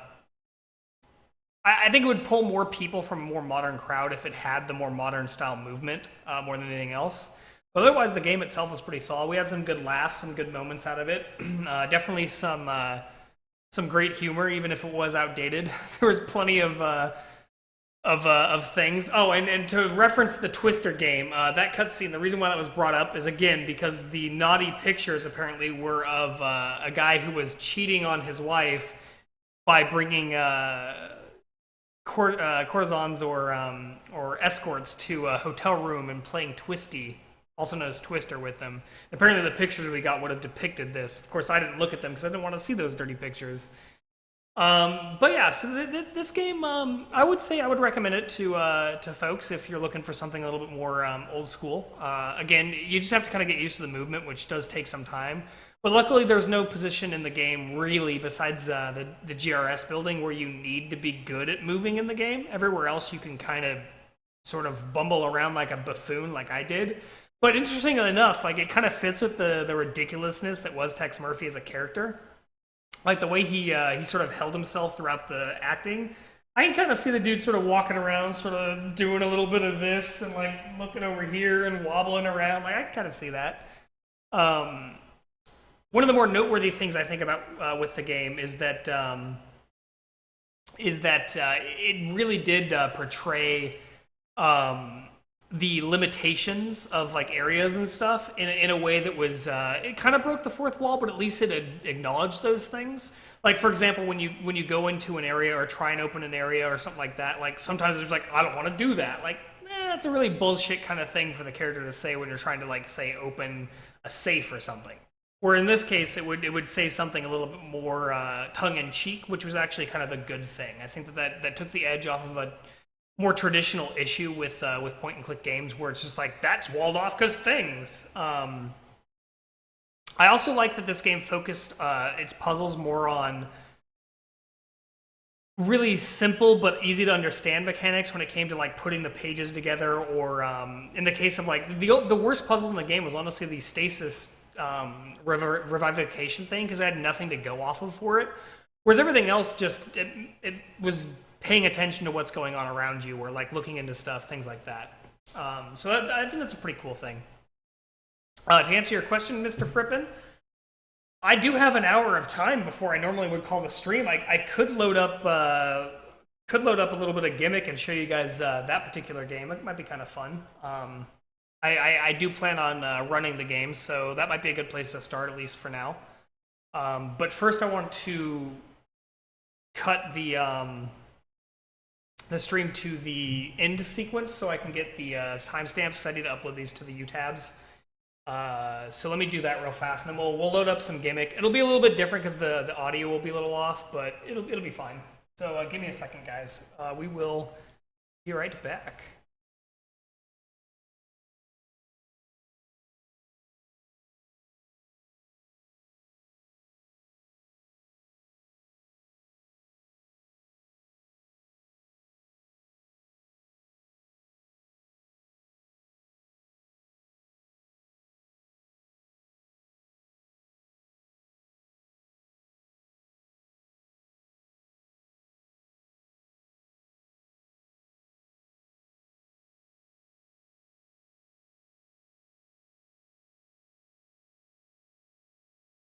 think it would pull more people from a more modern crowd if it had the more modern style movement more than anything else. But otherwise, the game itself was pretty solid. We had some good laughs, some good moments out of it. Definitely some great humor, even if it was outdated. There was plenty of things. Oh, and to reference the Twister game, that cutscene, the reason why that was brought up is, again, because the naughty pictures apparently were of a guy who was cheating on his wife by bringing courtesans or escorts to a hotel room and playing Twisty, also known as Twister, with them. Apparently the pictures we got would have depicted this. Of course, I didn't look at them because I didn't want to see those dirty pictures. But yeah, so this game, I would say I would recommend it to folks if you're looking for something a little bit more old school. Again, you just have to kind of get used to the movement, which does take some time. But luckily, there's no position in the game really besides the GRS building where you need to be good at moving in the game. Everywhere else, you can kind of sort of bumble around like a buffoon, like I did. But interestingly enough, like it kind of fits with the ridiculousness that was Tex Murphy as a character. Like the way he sort of held himself throughout the acting. I can kind of see the dude sort of walking around, sort of doing a little bit of this and like looking over here and wobbling around. Like I can kind of see that. One of the more noteworthy things I think about with the game is that it really did portray the limitations of like areas and stuff in a way that was it kind of broke the fourth wall, but at least it acknowledged those things. Like for example, when you go into an area or try and open an area or something like that, like sometimes there's like I don't want to do that. Like that's a really bullshit kind of thing for the character to say when you're trying to like say open a safe or something. Where in this case it would say something a little bit more tongue in cheek, which was actually kind of a good thing. I think that took the edge off of a more traditional issue with point and click games where it's just like that's walled off because things. I also like that this game focused its puzzles more on really simple but easy to understand mechanics when it came to like putting the pages together, or in the case of like the worst puzzle in the game was honestly the stasis revivification thing, because I had nothing to go off of for it, whereas everything else just it was paying attention to what's going on around you, or like looking into stuff, things like that. So I think that's a pretty cool thing. To answer your question, Mr. Frippen, I do have an hour of time before I normally would call the stream. I could load up a little bit of Gimmick and show you guys that particular game. It might be kind of fun. I do plan on running the game, so that might be a good place to start, at least for now. But first I want to cut the stream to the end sequence so I can get the timestamps. So I need to upload these to the U-tabs. So let me do that real fast, and then we'll load up some gimmick. It'll be a little bit different because the audio will be a little off, but it'll be fine. So give me a second, guys. We will be right back.